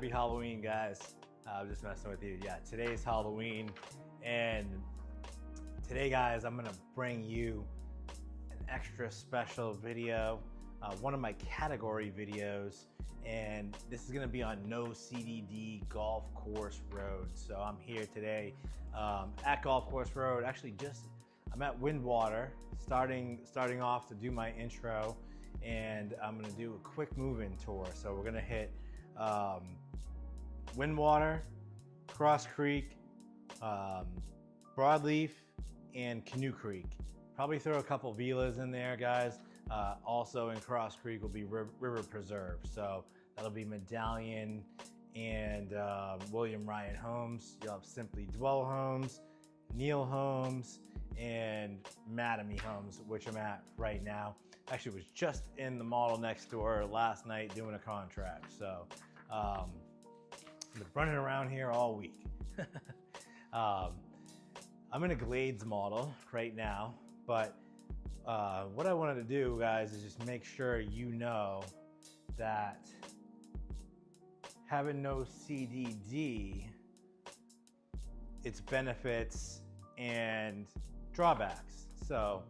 Happy Halloween, guys. I'm just messing with you. Yeah, today's Halloween, and today, guys, I'm gonna bring you an extra special video, one of my category videos, and this is gonna be on No CDD Golf Course Road. So I'm here today at Golf Course Road. Actually, I'm at Windwater, starting off to do my intro, and I'm gonna do a quick move-in tour. So we're gonna hit Windwater, Cross Creek, Broadleaf, and Canoe Creek. Probably throw a couple villas in there, guys. Also in Cross Creek will be River Preserve. So that'll be Medallion and William Ryan Homes. You'll have Simply Dwell Homes, Neal Homes, and Mattamy Homes, which I'm at right now. Actually was just in the model next door last night doing a contract. So I've been running around here all week. I'm in a Glades model right now, but what I wanted to do, guys, is just make sure you know that having no CDD, its benefits and drawbacks. So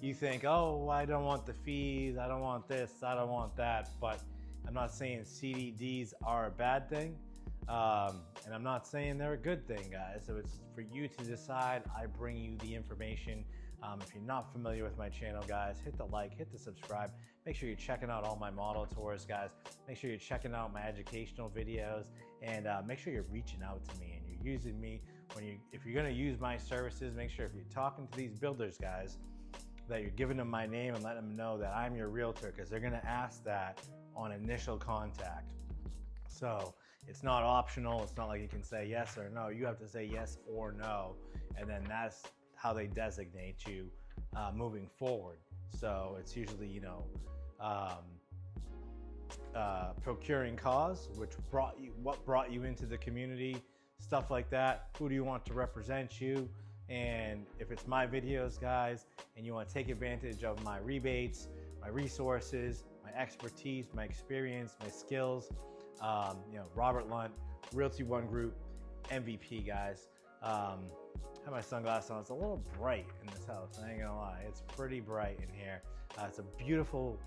you think, oh, I don't want the fees, I don't want this, I don't want that, but I'm not saying CDDs are a bad thing, and I'm not saying they're a good thing, guys. So it's for you to decide. I bring you the information. If you're not familiar with my channel, guys, hit the like, hit the subscribe. Make sure you're checking out all my model tours, guys. Make sure you're checking out my educational videos, and make sure you're reaching out to me and you're using me if you're going to use my services. Make sure if you're talking to these builders, guys, that you're giving them my name and letting them know that I'm your realtor, because they're going to ask that on initial contact. So it's not optional. It's not like you can say yes or no. You have to say yes or no, and then that's how they designate you moving forward. So it's usually, procuring cause, what brought you into the community, stuff like that. Who do you want to represent you? And if it's my videos, guys, and you want to take advantage of my rebates, my resources, my expertise, my experience, my skills, Robert Lunt, Realty One Group, MVP, guys. I have my sunglasses on. It's a little bright in this house, I ain't gonna lie. It's pretty bright in here. It's a beautiful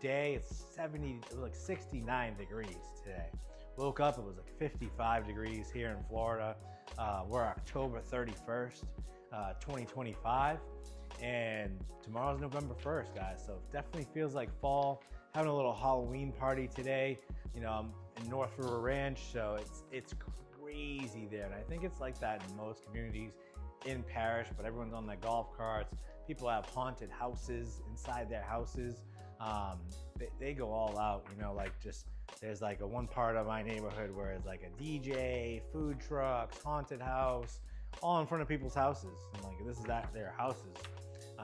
day. It was like 69 degrees today. Woke up, it was like 55 degrees here in Florida. We're October 31st, 2025, and tomorrow's November 1st, guys. So it definitely feels like fall. Having a little Halloween party today. I'm in North River Ranch, so it's crazy there, and I think it's like that in most communities in Parrish, but everyone's on their golf carts. People have haunted houses inside their houses. They go all out, there's like one part of my neighborhood where it's like a DJ, food trucks, haunted house, all in front of people's houses. And this is at their houses.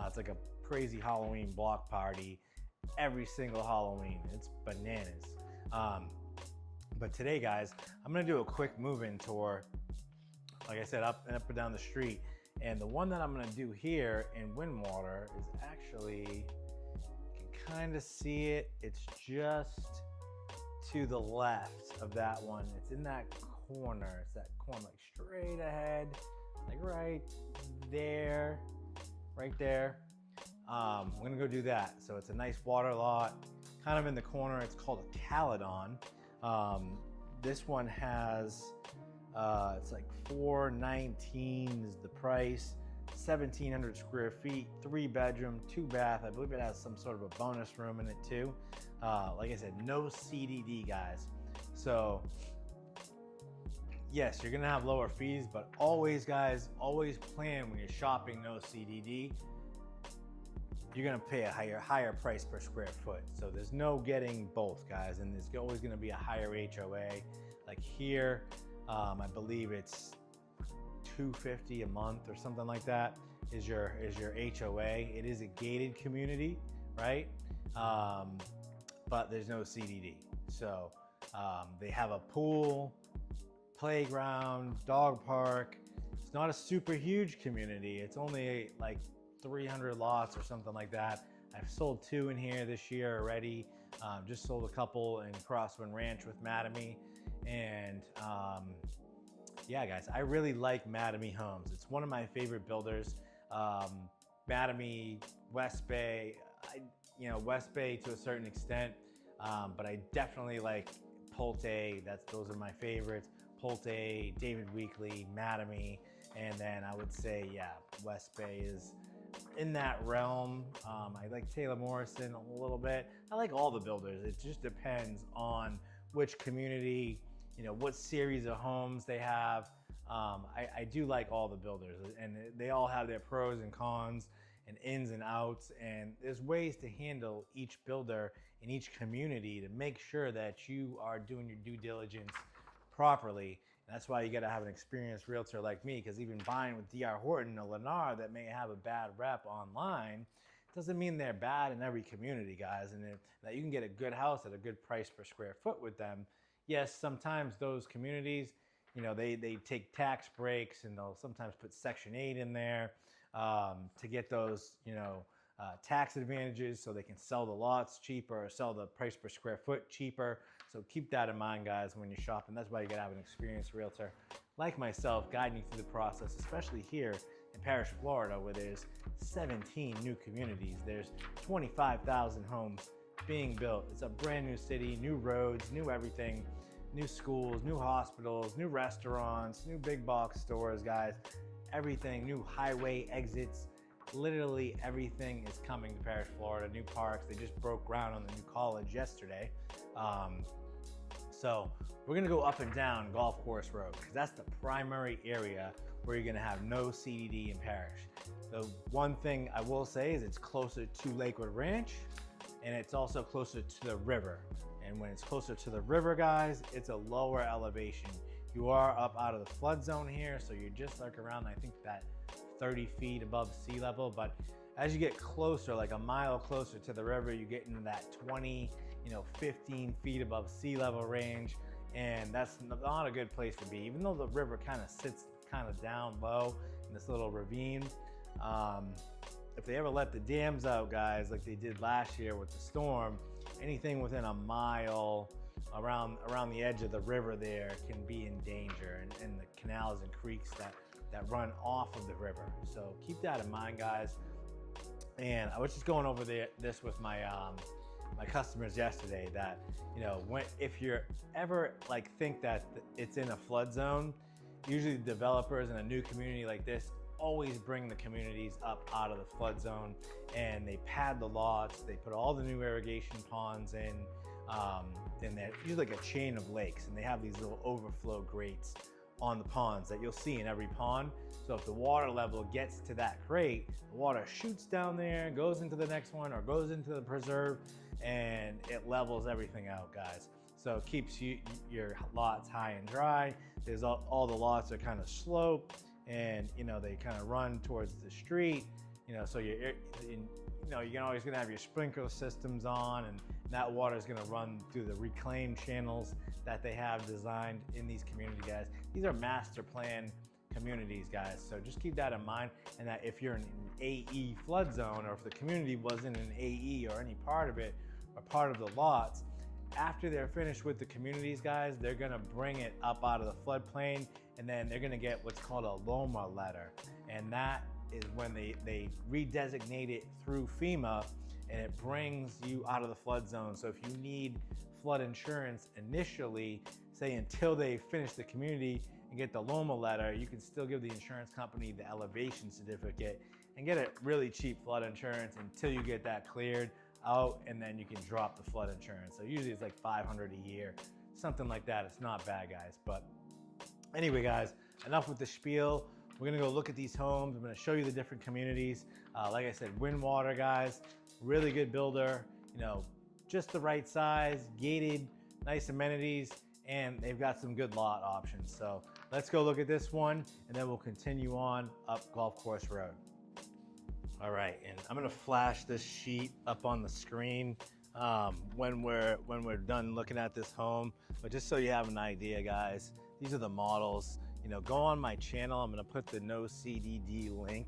It's like a crazy Halloween block party every single Halloween. It's bananas. But today, guys, I'm gonna do a quick move-in tour, like I said, up and down the street. And the one that I'm gonna do here in Windwater is actually, you can kind of see it. It's just to the left of that one. It's in that corner. It's that corner, like straight ahead, like right there, right there. I'm gonna go do that. So it's a nice water lot, kind of in the corner. It's called a Caledon. This one has, it's like $419 is the price, 1,700 square feet, 3-bedroom, 2-bath. I believe it has some sort of a bonus room in it too. Like I said, no CDD, guys. So yes, you're gonna have lower fees, but always, guys, always plan when you're shopping no CDD, you're gonna pay a higher price per square foot. So there's no getting both, guys, and there's always gonna be a higher HOA. Like here, I believe it's $250 a month or something like that is your HOA. It is a gated community, right? But there's no CDD. So they have a pool, playground, dog park. It's not a super huge community. It's only like 300 lots or something like that. I've sold 2 in here this year already. Just sold a couple in Crosswind Ranch with Mattamy, And yeah, guys, I really like Mattamy Homes. It's one of my favorite builders. Mattamy, West Bay, West Bay to a certain extent, but I definitely like Pulte. Those are my favorites. Pulte, David Weekley, Mattamy, and then I would say, yeah, West Bay is in that realm. I like Taylor Morrison a little bit. I like all the builders. It just depends on which community, what series of homes they have. I do like all the builders, and they all have their pros and cons and ins and outs, and there's ways to handle each builder in each community to make sure that you are doing your due diligence properly. And that's why you got to have an experienced realtor like me, because even buying with D.R. Horton or Lennar that may have a bad rep online doesn't mean they're bad in every community, guys, and that you can get a good house at a good price per square foot with them. Yes, sometimes those communities, they take tax breaks, and they'll sometimes put Section 8 in there to get those, tax advantages, so they can sell the lots cheaper or sell the price per square foot cheaper. So keep that in mind, guys, when you're shopping. That's why you gotta have an experienced realtor like myself guiding you through the process, especially here in Parrish, Florida, where there's 17 new communities. There's 25,000 homes being built. It's a brand new city, new roads, new everything, new schools, new hospitals, new restaurants, new big box stores, guys. Everything, new highway exits. Literally everything is coming to Parrish, Florida. New parks. They just broke ground on the new college yesterday. So we're gonna go up and down Golf Course Road, because that's the primary area where you're gonna have no CDD in Parrish. The one thing I will say is it's closer to Lakewood Ranch, and it's also closer to the river. And when it's closer to the river, guys, it's a lower elevation. You are up out of the flood zone here, so you're just like around, I think, that 30 feet above sea level. But as you get closer, like a mile closer to the river, you get into that 20, 15 feet above sea level range, and that's not a good place to be. Even though the river kind of sits kind of down low in this little ravine, if they ever let the dams out, guys, like they did last year with the storm, anything within a mile around the edge of the river there can be in danger, and the canals and creeks that run off of the river. So keep that in mind, guys. And I was just going over this with my my customers yesterday, that if you're ever think that it's in a flood zone, usually developers in a new community like this always bring the communities up out of the flood zone, and they pad the lots, they put all the new irrigation ponds in, and they're usually like a chain of lakes, and they have these little overflow grates on the ponds that you'll see in every pond. So if the water level gets to that grate, the water shoots down there, goes into the next one, or goes into the preserve, and it levels everything out, guys. So it keeps your lots high and dry. There's all the lots are kind of sloped, and they kind of run towards the street. So you're always gonna have your sprinkler systems on, and that water is gonna run through the reclaimed channels that they have designed in these communities, guys. These are master plan communities, guys. So just keep that in mind, and that if you're in an AE flood zone, or if the community wasn't an AE or any part of it, or part of the lots, after they're finished with the communities, guys, they're gonna bring it up out of the floodplain, and then they're gonna get what's called a LOMA letter. And that is when they redesignate it through FEMA, and it brings you out of the flood zone. So if you need flood insurance initially, say until they finish the community and get the LOMA letter, you can still give the insurance company the elevation certificate and get a really cheap flood insurance until you get that cleared out, and then you can drop the flood insurance. So usually it's like $500 a year, something like that. It's not bad, guys. But anyway, guys, enough with the spiel. We're gonna go look at these homes. I'm gonna show you the different communities. Like I said, Windwater, guys, really good builder, just the right size, gated, nice amenities, and they've got some good lot options. So let's go look at this one, and then we'll continue on up Golf Course Road. All right, and I'm gonna flash this sheet up on the screen when we're done looking at this home. But just so you have an idea, guys, these are the models. Go on my channel. I'm gonna put the No CDD link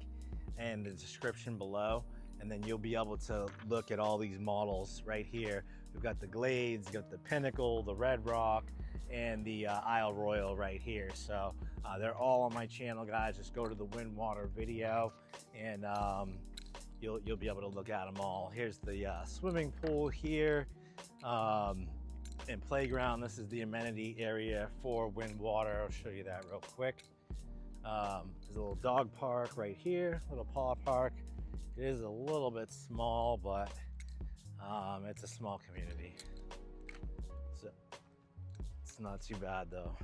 in the description below, and then you'll be able to look at all these models right here. We've got the Glades, got the Pinnacle, the Red Rock, and the Isle Royal right here. So they're all on my channel, guys. Just go to the Windwater video, and you'll be able to look at them all. Here's the swimming pool here, and playground. This is the amenity area for Windwater. I'll show you that real quick. There's a little dog park right here, little paw park. It is a little bit small, but it's a small community, so it's not too bad though.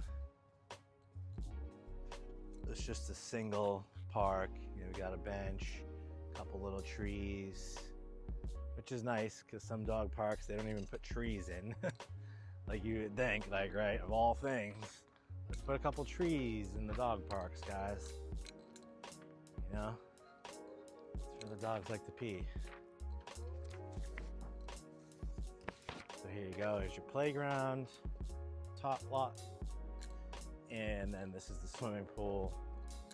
It's just a single park. You know, we got a bench, a couple little trees, which is nice because some dog parks, they don't even put trees in. Like you would think, like, right, of all things, let's put a couple trees in the dog parks, guys. You know, that's where the dogs like to pee. So here you go, here's your playground, top lot. And then this is the swimming pool.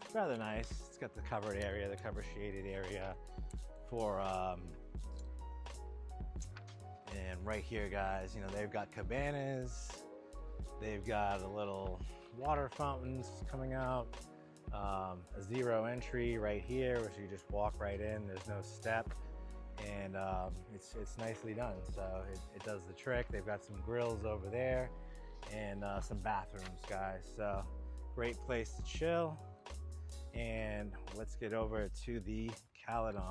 It's rather nice. It's got the covered area, the cover shaded area for, and right here, guys, you know, they've got cabanas. They've got a little water fountains coming out. A zero entry right here, which you just walk right in. There's no step, and it's nicely done. So it does the trick. They've got some grills over there, and some bathrooms, guys. So great place to chill. And let's get over to the Caledon.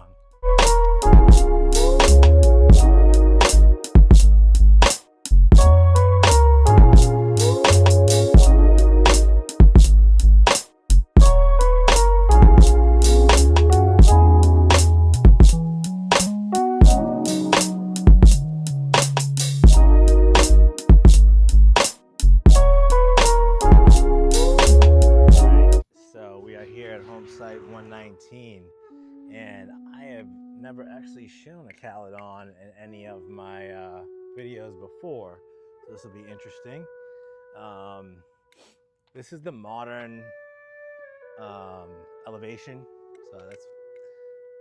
Site 119, and I have never actually shown a Caledon in any of my videos before, so this will be interesting. This is the modern elevation, so let's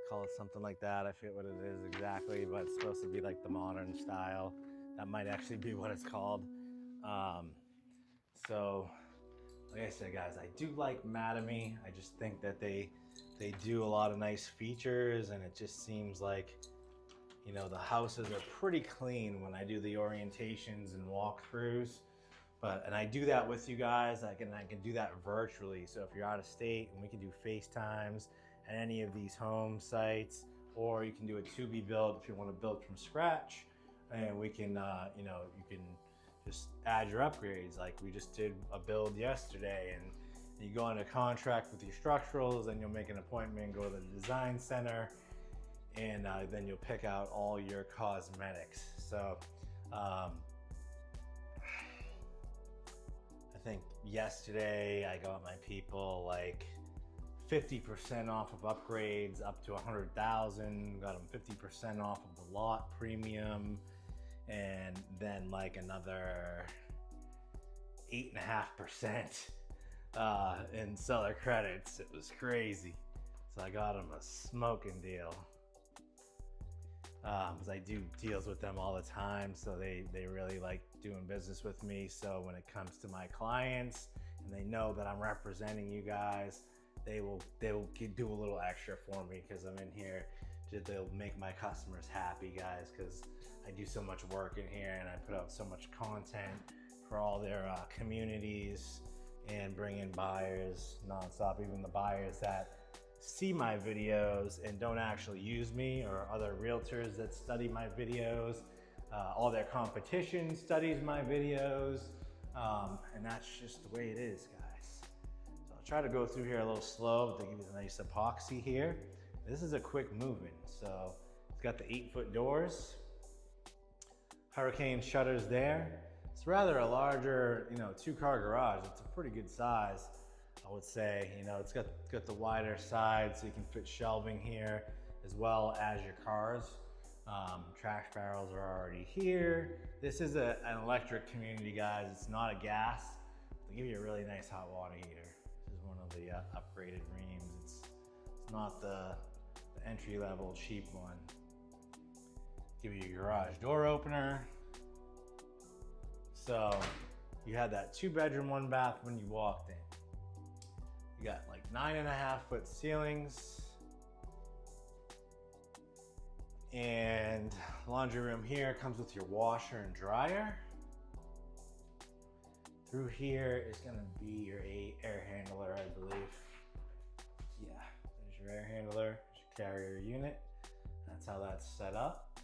call it something like that. I forget what it is exactly, but it's supposed to be like the modern style. That might actually be what it's called. So like I said, guys, I do like Mattamy. I just think that they do a lot of nice features, and it just seems like, you know, the houses are pretty clean when I do the orientations and walkthroughs. And I do that with you guys. I can do that virtually. So if you're out of state, and we can do FaceTimes at any of these home sites, or you can do a to-be build if you want to build from scratch, and we can, you know, you can just add your upgrades. Like we just did a build yesterday, and you go into contract with your structurals, and you'll make an appointment, go to the design center, and then you'll pick out all your cosmetics. So I think yesterday I got my people like 50% off of upgrades up to 100,000, got them 50% off of the lot premium, and then like another 8.5% in seller credits. It was crazy. So I got them a smoking deal. Because I do deals with them all the time, so they really like doing business with me. So when it comes to my clients, and they know that I'm representing you guys, they will do a little extra for me, because I'm in here. They'll make my customers happy, guys, because I do so much work in here, and I put out so much content for all their communities, and bring in buyers nonstop. Even the buyers that see my videos and don't actually use me, or other realtors that study my videos. All their competition studies my videos, and that's just the way it is, guys. So I'll try to go through here a little slow, but they give you the nice epoxy here. This is a quick moving, so it's got the 8-foot doors, hurricane shutters there. It's rather a larger, you know, 2-car garage. It's a pretty good size, I would say. You know, it's got the wider side, so you can fit shelving here as well as your cars. Trash barrels are already here. This is an electric community, guys. It's not a gas. They give you a really nice hot water heater. This is one of the upgraded reams. It's not the entry-level cheap one. Give you a garage door opener. So you had that 2-bedroom, 1-bath when you walked in. You got like 9.5-foot ceilings. And laundry room here comes with your washer and dryer. Through here is gonna be your air handler, I believe. Yeah, there's your air handler, there's your carrier unit. That's how that's set up.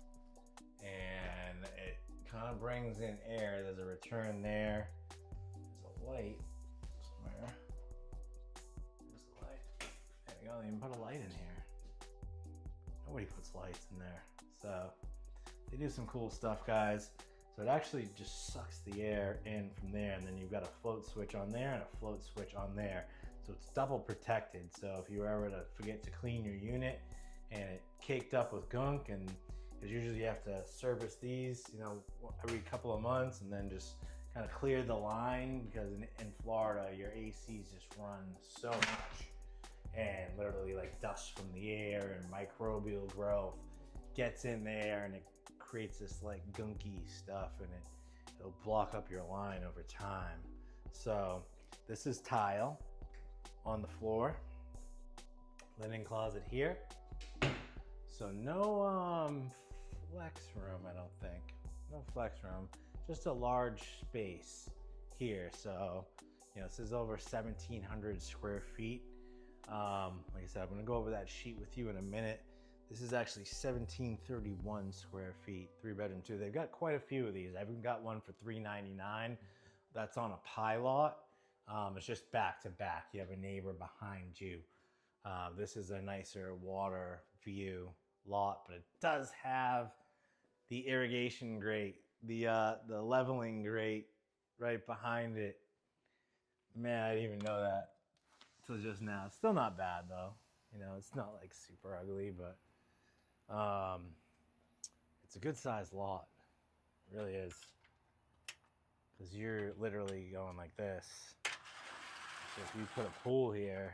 And it kind of brings in air. There's a return there. There's a light somewhere. There's a light. There we go, they even put a light in here. Nobody puts lights in there. So they do some cool stuff, guys. So it actually just sucks the air in from there, and then you've got a float switch on there and a float switch on there. So it's double protected. So if you were ever to forget to clean your unit and it caked up with gunk, and because usually you have to service these, you know, every couple of months, and then just kind of clear the line, because in Florida, your ACs just run so much, and literally like dust from the air and microbial growth gets in there, and it creates this like gunky stuff, and it'll block up your line over time. So this is tile on the floor, linen closet here. So no flex room, I don't think. No flex room, just a large space here. So, you know, this is over 1,700 square feet. Like I said, I'm gonna go over that sheet with you in a minute. This is actually 1,731 square feet, 3-bedroom, 2. They've got quite a few of these. I even got one for $399. That's on a pie lot. It's just back to back. You have a neighbor behind you. This is a nicer water view lot, but it does have the irrigation grate, the leveling grate right behind it. Man, I didn't even know that till just now. It's still not bad though. You know, it's not like super ugly, but it's a good sized lot. It really is. Because you're literally going like this. So if you put a pool here,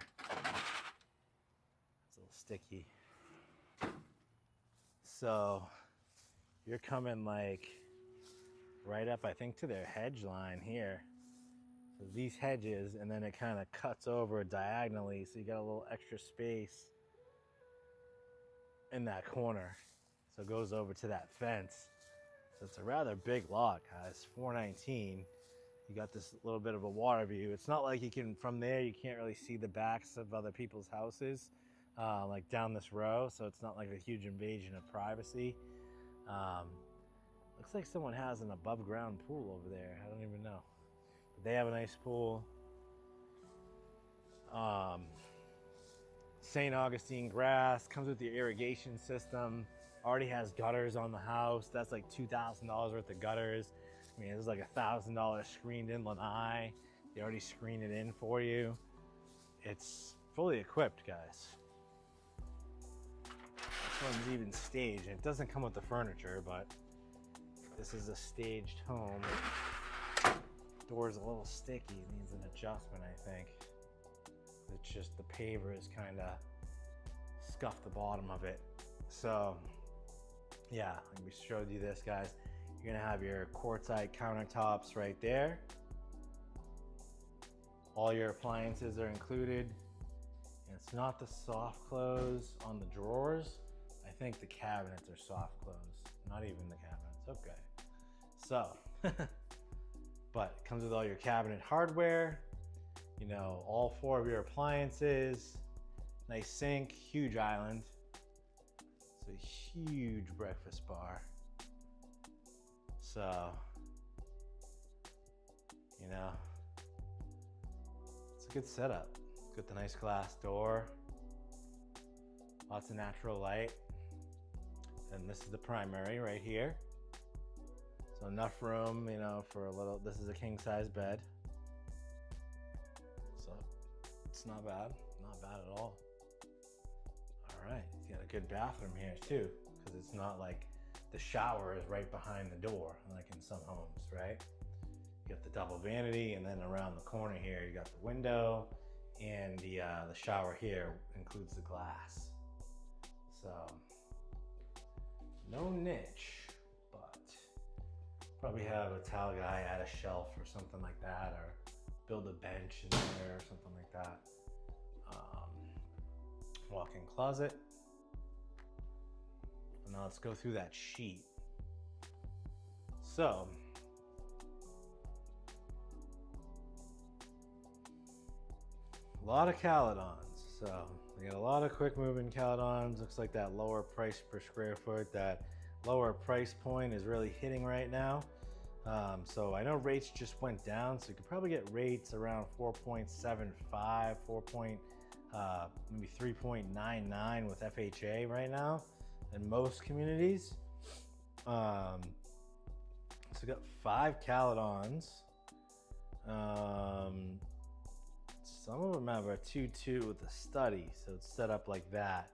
it's a little sticky. So you're coming like right up, I think, to their hedge line here. So these hedges, and then it kind of cuts over diagonally, so you got a little extra space in that corner. So it goes over to that fence. So it's a rather big lot, guys. 419. You got this little bit of a water view. It's not like you can, from there, you can't really see the backs of other people's houses, like down this row. So it's not like a huge invasion of privacy. Looks like someone has an above ground pool over there. I don't even know. But they have a nice pool. St. Augustine grass, comes with the irrigation system, already has gutters on the house. That's like $2,000 worth of gutters. I mean, there's like $1,000 screened in lanai. They already screen it in for you. It's fully equipped, guys. This one's even staged. It doesn't come with the furniture, but this is a staged home. Door's a little sticky. It needs an adjustment, I think. It's just the paver is kind of scuffed the bottom of it. So yeah, like we showed you this, guys. You're gonna have your quartzite countertops right there. All your appliances are included. And it's not the soft close on the drawers. I think the cabinets are soft close. Not even the cabinets. Okay. So, but it comes with all your cabinet hardware. You know, all 4 of your appliances, nice sink, huge island. It's a huge breakfast bar. So, you know, it's a good setup. Got the nice glass door, lots of natural light. And this is the primary right here. So enough room, you know, for a little, this is a king size bed. It's not bad at all. All right, you got a good bathroom here too, because it's not like the shower is right behind the door, like in some homes, right? You got the double vanity, and then around the corner here, you got the window, and the shower here includes the glass. So, no niche, but Probably have a towel guy add a shelf or something like that, or build a bench in there or something like that. Walk-in closet. And now let's go through that sheet. So, a lot of Caledons. So we got a lot of quick moving Caledons. Looks like that lower price per square foot, that lower price point is really hitting right now. So I know rates just went down, so you could probably get rates around 4.75, maybe 3.99 with FHA right now in most communities. So we got 5 Caledons. Some of them have a 2-2 with a study, so it's set up like that,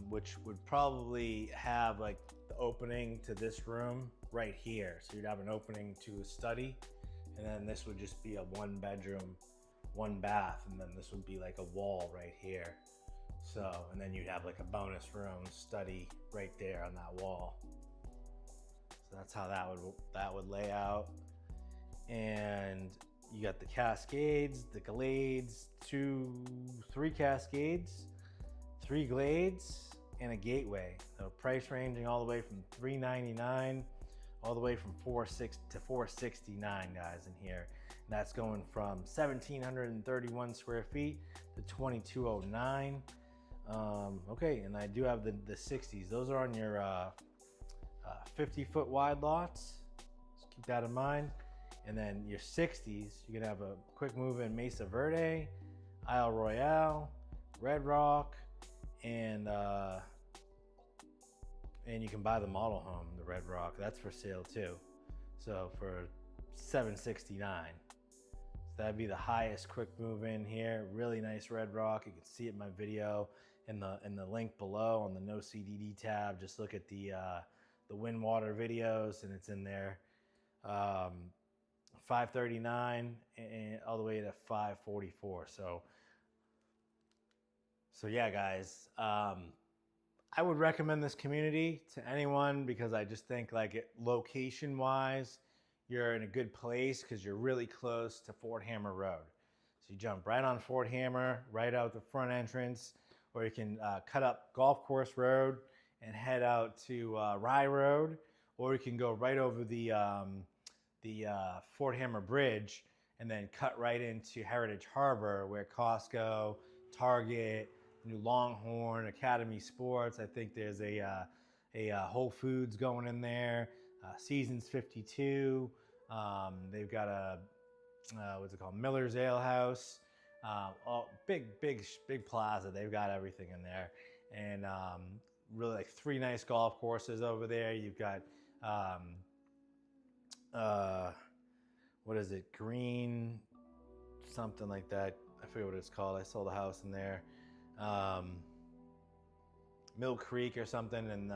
which would probably have like the opening to this room right here. So you'd have an opening to a study, and then this would just be a 1 bedroom, 1 bath, and then this would be like a wall right here. So, and then you'd have like a bonus room study right there on that wall. So that's how that would lay out. And you got the Cascades, the Glades, 3 Cascades, 3 Glades, and a Gateway. So price ranging all the way from $399 all the way from $460 to $469, guys, in here. And that's going from 1,731 square feet to 2,209. Okay, and I do have the 60s. Those are on your 50-foot wide lots. Just keep that in mind. And then your 60s, you can have a quick move in Mesa Verde, Isle Royale, Red Rock, and you can buy the model home, the Red Rock. That's for sale too. So for $769. So that'd be the highest quick move in here. Really nice Red Rock. You can see it in my video in the link below on the No CDD tab. Just look at the Windwater videos, and it's in there. $539 and all the way to $544. So yeah, guys, I would recommend this community to anyone because I just think like location wise, you're in a good place because you're really close to Fort Hammer Road. So you jump right on Fort Hammer, right out the front entrance, or you can cut up Golf Course Road and head out to Rye Road, or you can go right over the Fort Hammer Bridge and then cut right into Heritage Harbor, where Costco, Target, New Longhorn, Academy Sports. I think there's a Whole Foods going in there. Seasons 52. They've got a what's it called? Miller's Ale House. Big plaza. They've got everything in there, and really like 3 nice golf courses over there. You've got what is it? Green something like that. I forget what it's called. I sold a house in there. Mill Creek or something, and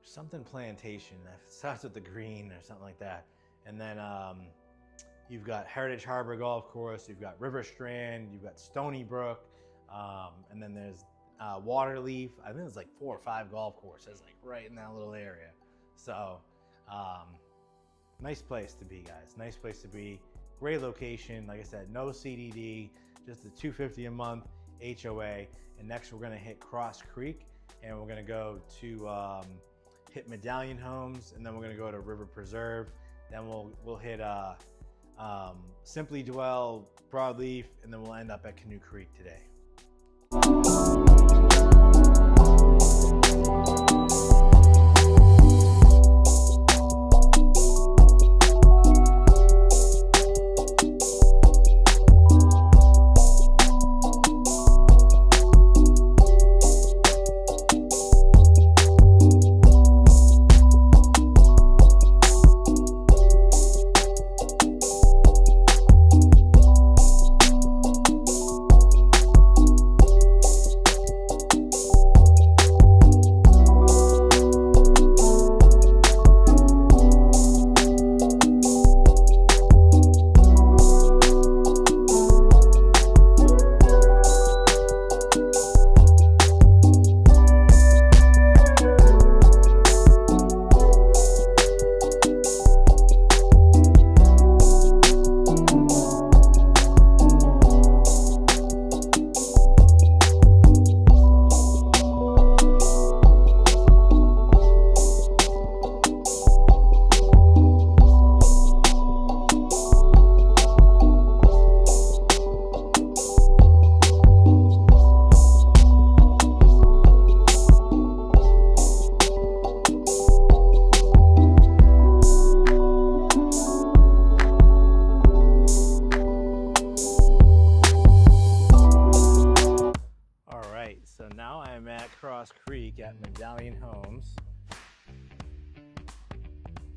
something Plantation. It starts with the green or something like that. And then you've got Heritage Harbor Golf Course, you've got River Strand, you've got Stony Brook, and then there's Waterleaf. I think there's like 4 or 5 golf courses like right in that little area. So nice place to be, guys. Nice place to be. Great location. Like I said, no CDD, just the $250 a month HOA. And next we're gonna hit Cross Creek, and we're gonna go to hit Medallion Homes, and then we're gonna go to River Preserve. Then we'll hit Simply Dwell, Broadleaf, and then we'll end up at Canoe Creek today. Creek at Medallion Homes.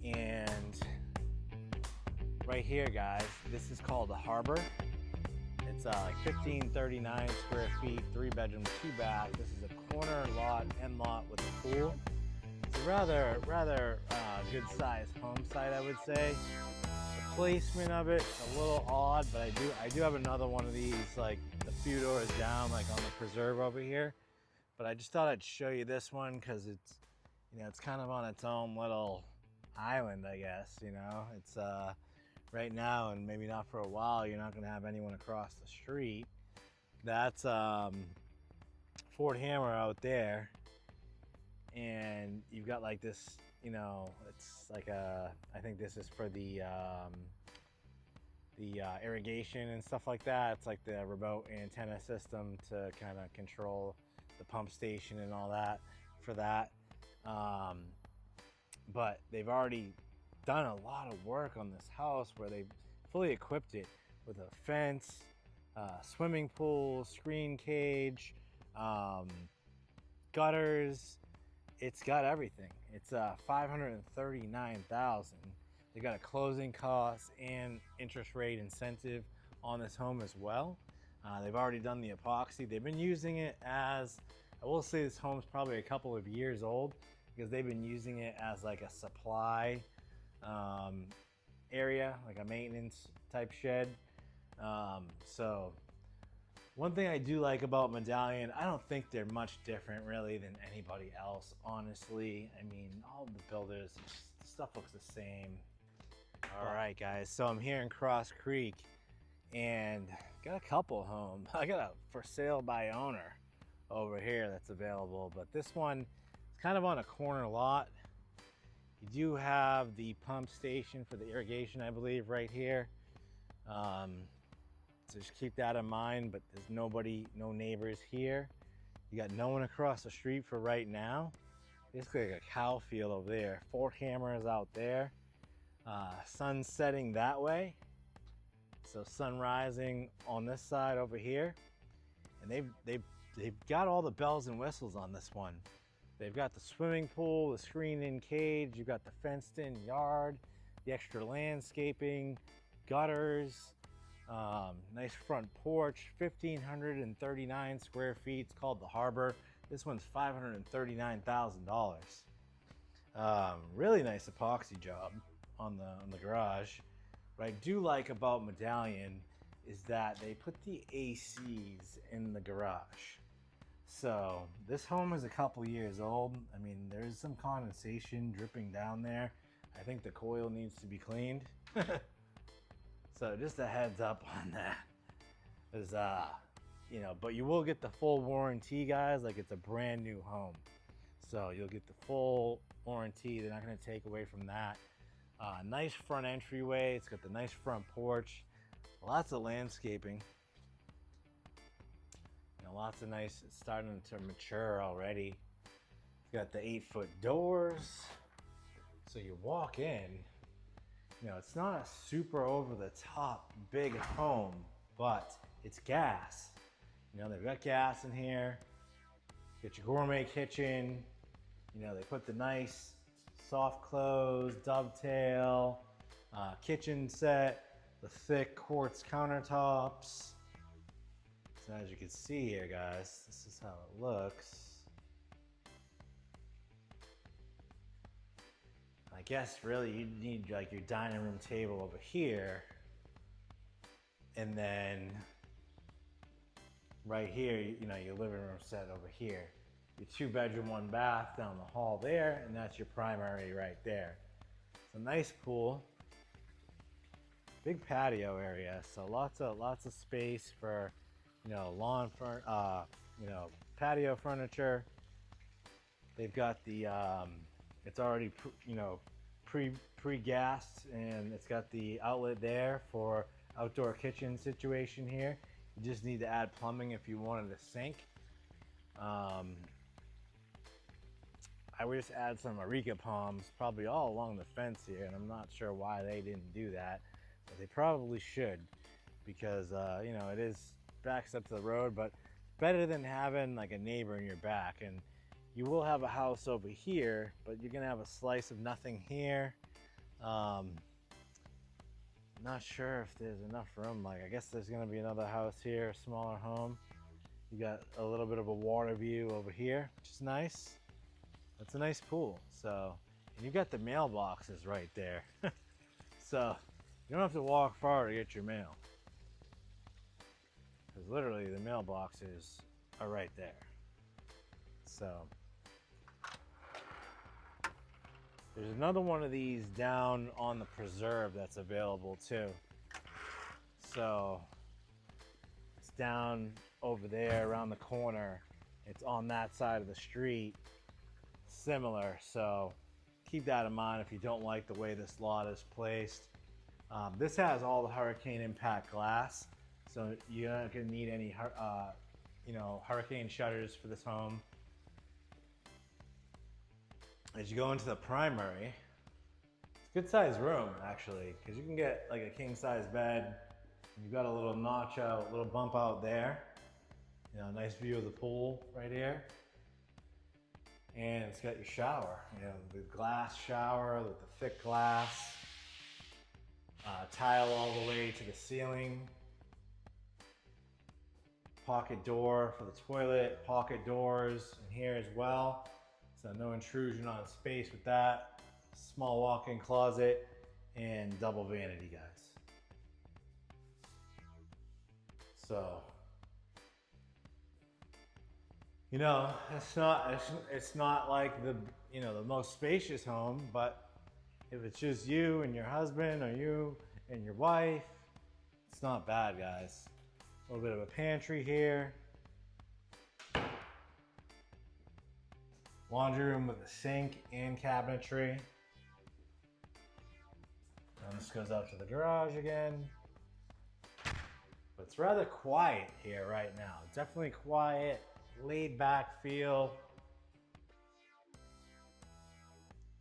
And right here, guys, this is called the Harbor. It's like 1539 square feet, 3 bedrooms, 2 bath. This is a corner lot, end lot with a pool. It's a rather good sized home site, I would say. The placement of it is a little odd, but I do have another one of these, like a few doors down, like on the preserve over here. But I just thought I'd show you this one because it's, you know, it's kind of on its own little island, I guess. You know, it's right now, and maybe not for a while, you're not going to have anyone across the street. That's Fort Hammer out there, and you've got like this, you know, it's like I think this is for the irrigation and stuff like that. It's like the remote antenna system to kind of control the pump station and all that for that. But they've already done a lot of work on this house where they've fully equipped it with a fence, swimming pool, screen cage, gutters. It's got everything. It's $539,000. They got a closing cost and interest rate incentive on this home as well. They've already done the epoxy. They've been using it as, I will say this home's probably a couple of years old because they've been using it as like a supply area, like a maintenance type shed. So one thing I do like about Medallion, I don't think they're much different really than anybody else, honestly. I mean, all the builders, the stuff looks the same. All right, guys, so I'm here in Cross Creek and got a couple homes. I got a for sale by owner over here that's available, but this one is kind of on a corner lot. You do have the pump station for the irrigation, I believe, right here. So just keep that in mind, but there's nobody, no neighbors here. You got no one across the street for right now. Basically like a cow field over there. Fort Hammer is out there. Sun setting that way. So sun rising on this side over here. And they've got all the bells and whistles on this one. They've got the swimming pool, the screened-in cage, you've got the fenced-in yard, the extra landscaping, gutters, nice front porch, 1,539 square feet. It's called the Harbor. This one's $539,000. Really nice epoxy job on the garage. What I do like about Medallion is that they put the ACs in the garage. So this home is a couple years old. I mean, there's some condensation dripping down there. I think the coil needs to be cleaned. So just a heads up on that. Is you know, but you will get the full warranty, guys, like it's a brand new home. So you'll get the full warranty. They're not going to take away from that. Nice front entryway. It's got the nice front porch. Lots of landscaping. Lots of nice, it's starting to mature already. It's got the 8-foot doors. So you walk in, you know, it's not a super over the top big home, but it's gas. You know, they've got gas in here. Get your gourmet kitchen. You know, they put the nice soft close, dovetail, kitchen set, the thick quartz countertops. So as you can see here, guys, this is how it looks. I guess really you need like your dining room table over here, and then right here, you know, your living room set over here. Your 2-bedroom, 1 bath down the hall there, and that's your primary right there. It's a nice pool, big patio area, so lots of space for, you know, you know, patio furniture. They've got the, it's already, you know, pre-gassed, and it's got the outlet there for outdoor kitchen situation here. You just need to add plumbing if you wanted a sink. I would just add some areca palms probably all along the fence here, and I'm not sure why they didn't do that, but they probably should, because you know, it is backs up to the road, but better than having like a neighbor in your back. And You will have a house over here, but you're gonna have a slice of nothing here. Not sure if there's enough room. Like, I guess there's gonna be another house here, a smaller home. You got a little bit of a water view over here, which is nice. That's a nice pool. So, and you got the mailboxes right there. So you don't have to walk far to get your mail. Because literally the mailboxes are right there. So there's another one of these down on the preserve that's available too. So it's down over there around the corner. It's on that side of the street. Similar, so keep that in mind if you don't like the way this lot is placed. This has all the hurricane impact glass, so you're not going to need any hurricane shutters for this home. As you go into the primary, it's a good sized room actually, because you can get like a king size bed. You've got a little notch out, little bump out there. You know, nice view of the pool right here. And it's got your shower, you know, the glass shower with the thick glass, tile all the way to the ceiling, pocket door for the toilet, pocket doors in here as well, so no intrusion on space with that. Small walk-in closet and double vanity, guys. So, you know, it's not like the the most spacious home, but if it's just you and your husband or you and your wife, it's not bad, guys. A little bit of a pantry here. Laundry room with a sink and cabinetry. And this goes out to the garage again. But it's rather quiet here right now. Definitely quiet, laid back feel.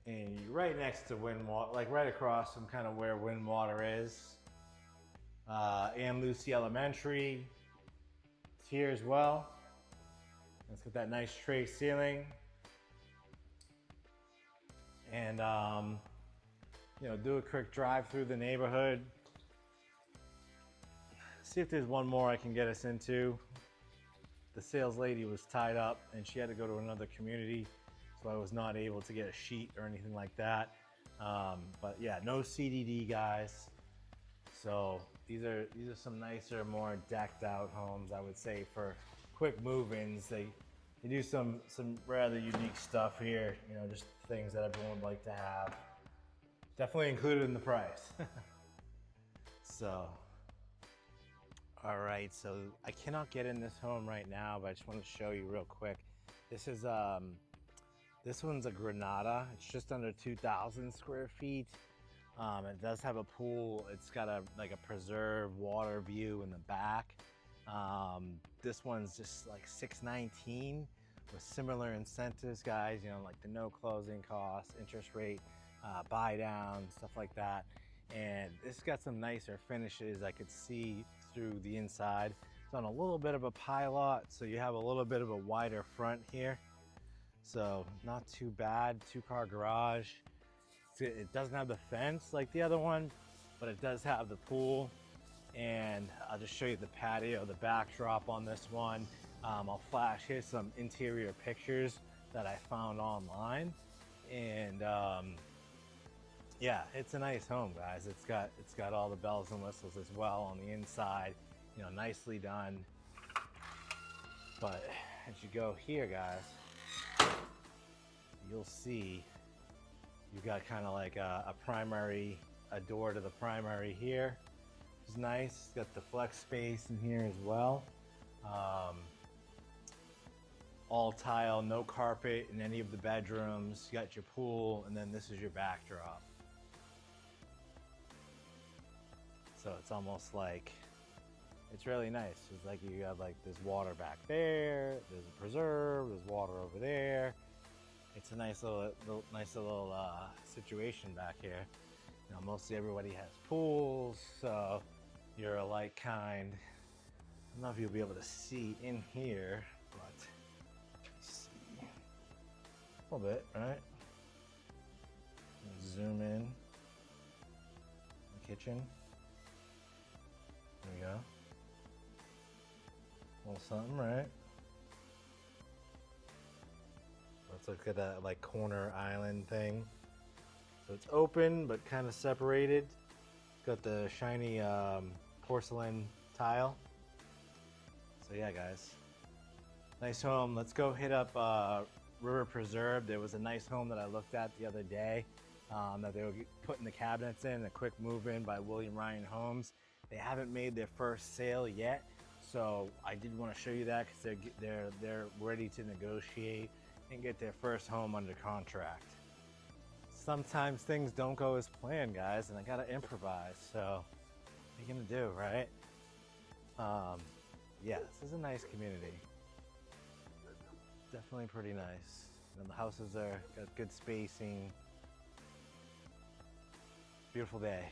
And you're right next to Windwater, like right across from kind of where Windwater is. And Lucy Elementary. It's here as well. It's got that nice tray ceiling. And do a quick drive through the neighborhood. See if there's one more I can get us into. The sales lady was tied up and she had to go to another community, so I was not able to get a sheet or anything like that. But yeah, no CDD, guys. So these are some nicer, more decked out homes, I would say, for quick move-ins. They do some rather unique stuff here, just things that everyone would like to have. Definitely included in the price. So, all right, so I cannot get in this home right now, but I just want to show you real quick. This is this one's a Granada. It's just under 2,000 square feet. It does have a pool. It's got a preserved water view in the back. This one's just like $619 with similar incentives, guys. Like the no closing costs, interest rate, buy down, stuff like that. And it's got some nicer finishes. I could see through the inside. It's on a little bit of a pilot, so you have a little bit of a wider front here. So not too bad. 2-car garage. It doesn't have the fence like the other one, but it does have the pool. And I'll just show you the patio, the backdrop on this one. I'll flash. Here's some interior pictures that I found online. And yeah, it's a nice home, guys. It's got all the bells and whistles as well on the inside, nicely done. But as you go here, guys, you'll see you've got kind of like a door to the primary here, which is nice. It's got the flex space in here as well. All tile, no carpet in any of the bedrooms. You got your pool, and then this is your backdrop. So it's almost like, it's really nice. It's like you have like this water back there, there's a preserve, there's water over there. It's a nice little situation back here. Mostly everybody has pools, so you're a like kind. I don't know if you'll be able to see in here, but let's see. a little bit, right? Zoom in. The kitchen. There we go. A little something, right? Let's look at that like corner island thing. So it's open but kind of separated. It's got the shiny porcelain tile. So yeah, guys, nice home. Let's go hit up River Preserve. There was a nice home that I looked at the other day that they were putting the cabinets in, a quick move-in by William Ryan Homes. They haven't made their first sale yet, so I did want to show you that because they're ready to negotiate and get their first home under contract. Sometimes things don't go as planned, guys, and I gotta improvise. So what are you gonna do, right? Yeah, this is a nice community. Definitely pretty nice. And the houses are got good spacing. Beautiful day.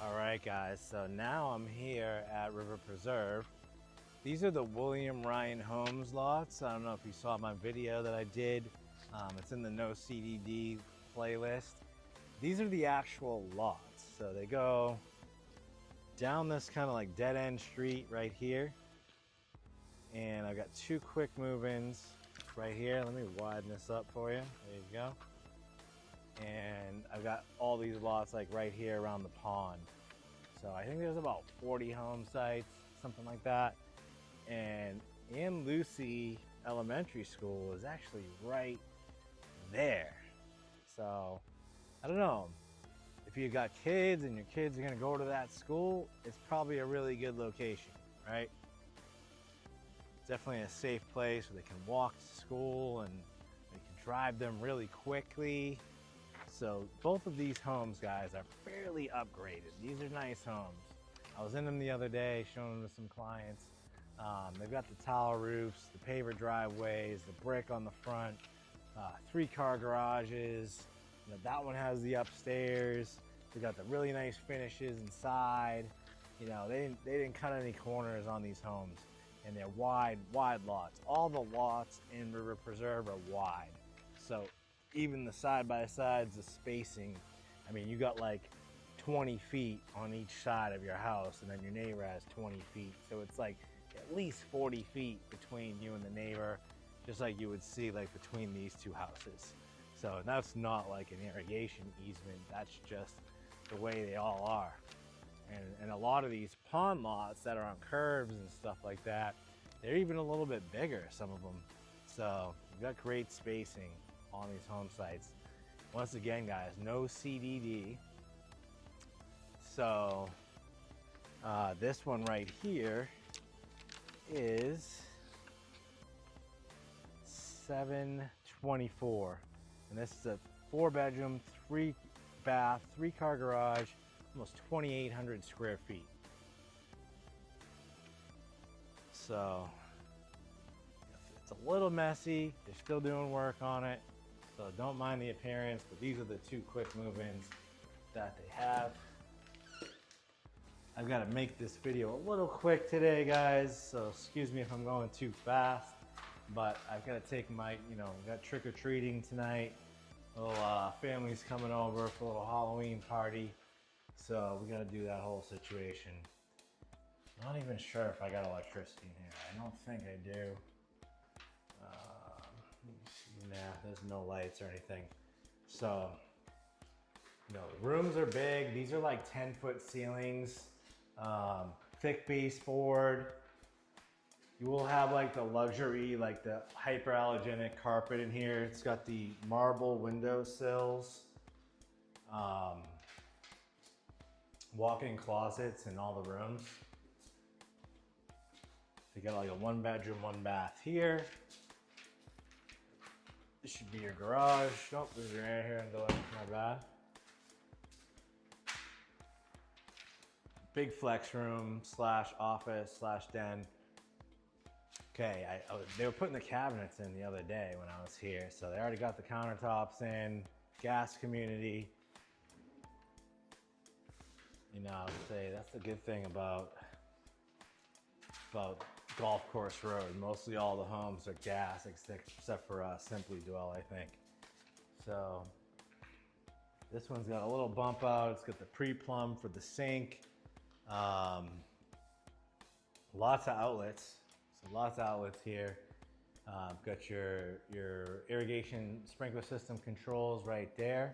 Alright guys, so now I'm here at River Preserve. These are the William Ryan Homes lots. I don't know if you saw my video that I did. It's in the No CDD playlist. These are the actual lots. So they go down this kind of like dead end street right here. And I've got two quick move-ins right here. Let me widen this up for you. There you go. And I've got all these lots like right here around the pond. So I think there's about 40 home sites, something like that. And Ann Lucy Elementary School is actually right there. So I don't know, if you got kids and your kids are gonna go to that school, it's probably a really good location, right? Definitely a safe place where they can walk to school and they can drive them really quickly. So both of these homes, guys, are fairly upgraded. These are nice homes. I was in them the other day showing them to some clients. They've got the tile roofs, the paver driveways, the brick on the front, 3-car garages. You know, that one has the upstairs. They got the really nice finishes inside. You know, they didn't cut any corners on these homes, and they're wide lots. All the lots in River Preserve are wide. So even the side-by-sides, the spacing, I mean, you got like 20 feet on each side of your house, and then your neighbor has 20 feet. So it's like at least 40 feet between you and the neighbor, just like you would see like between these two houses. So that's not like an irrigation easement, that's just the way they all are. And a lot of these pond lots that are on curves and stuff like that, they're even a little bit bigger, some of them. So you've got great spacing on these home sites. Once again, guys, no CDD. So this one right here is $724. And this is a 4-bedroom, 3-bath, 3-car garage, almost 2,800 square feet. So it's a little messy. They're still doing work on it, so don't mind the appearance, but these are the 2 quick move-ins that they have. I've got to make this video a little quick today, guys, so excuse me if I'm going too fast, but I've got to take my, we got trick-or-treating tonight. Little family's coming over for a little Halloween party, so we got to do that whole situation. I'm not even sure if I got electricity in here. I don't think I do. Nah, there's no lights or anything. So, the rooms are big. These are like 10-foot ceilings, thick baseboard. You will have like the luxury, like the hyperallergenic carpet in here. It's got the marble window sills, walk-in closets in all the rooms. So you got like a 1-bedroom, 1-bath here. This should be your garage. Oh, there's your air here and door. My bad. Big flex room / office / den. Okay, they were putting the cabinets in the other day when I was here, so they already got the countertops in, gas community. I would say that's the good thing about Golf Course Road. Mostly all the homes are gas, except for Simply Dwell, I think. So this one's got a little bump out. It's got the pre-plumb for the sink. Lots of outlets. So lots of outlets here. Got your irrigation sprinkler system controls right there.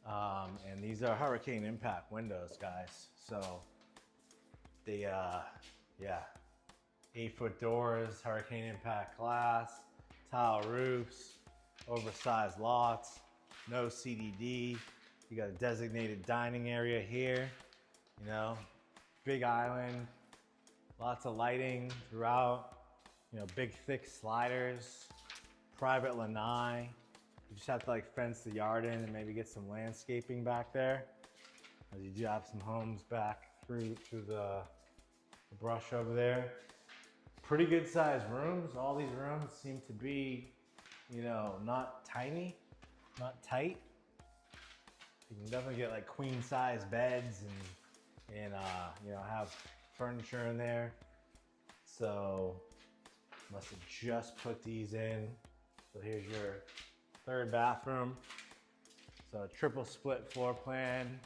And these are hurricane impact windows, guys. So they, 8-foot doors, hurricane impact glass, tile roofs, oversized lots, no CDD. You got a designated dining area here, big island, lots of lighting throughout, big thick sliders, private lanai. You just have to fence the yard in and maybe get some landscaping back there, as you do have some homes back through the brush over there. Pretty good sized rooms. All these rooms seem to be, not tiny, not tight. You can definitely get queen size beds and have furniture in there. So must have just put these in. So here's your 3rd bathroom. So a triple split floor plan.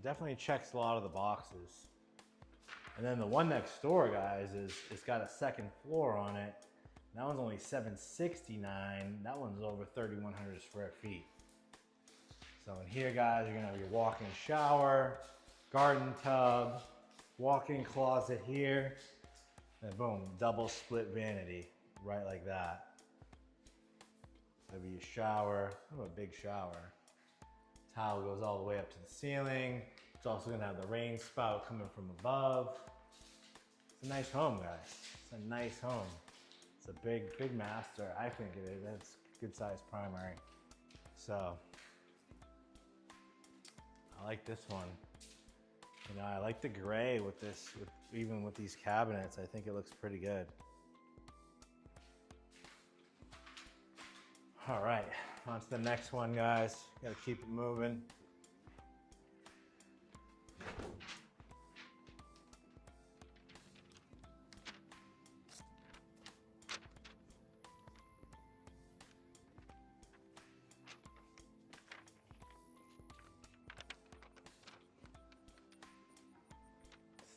Definitely checks a lot of the boxes. And then the one next door, guys, it's got a 2nd floor on it. That one's only $769. That one's over 3,100 square feet. So in here, guys, you're gonna have your walk-in shower, garden tub, walk-in closet here, and boom, double split vanity, right like that. That'll be your shower. Oh, a big shower. Tile goes all the way up to the ceiling. It's also gonna have the rain spout coming from above. It's a nice home, guys. It's a nice home. It's a big master. I think it is. That's good sized primary. So I like this one. I like the gray with this, even with these cabinets. I think it looks pretty good. All right, on to the next one, guys. Gotta keep it moving.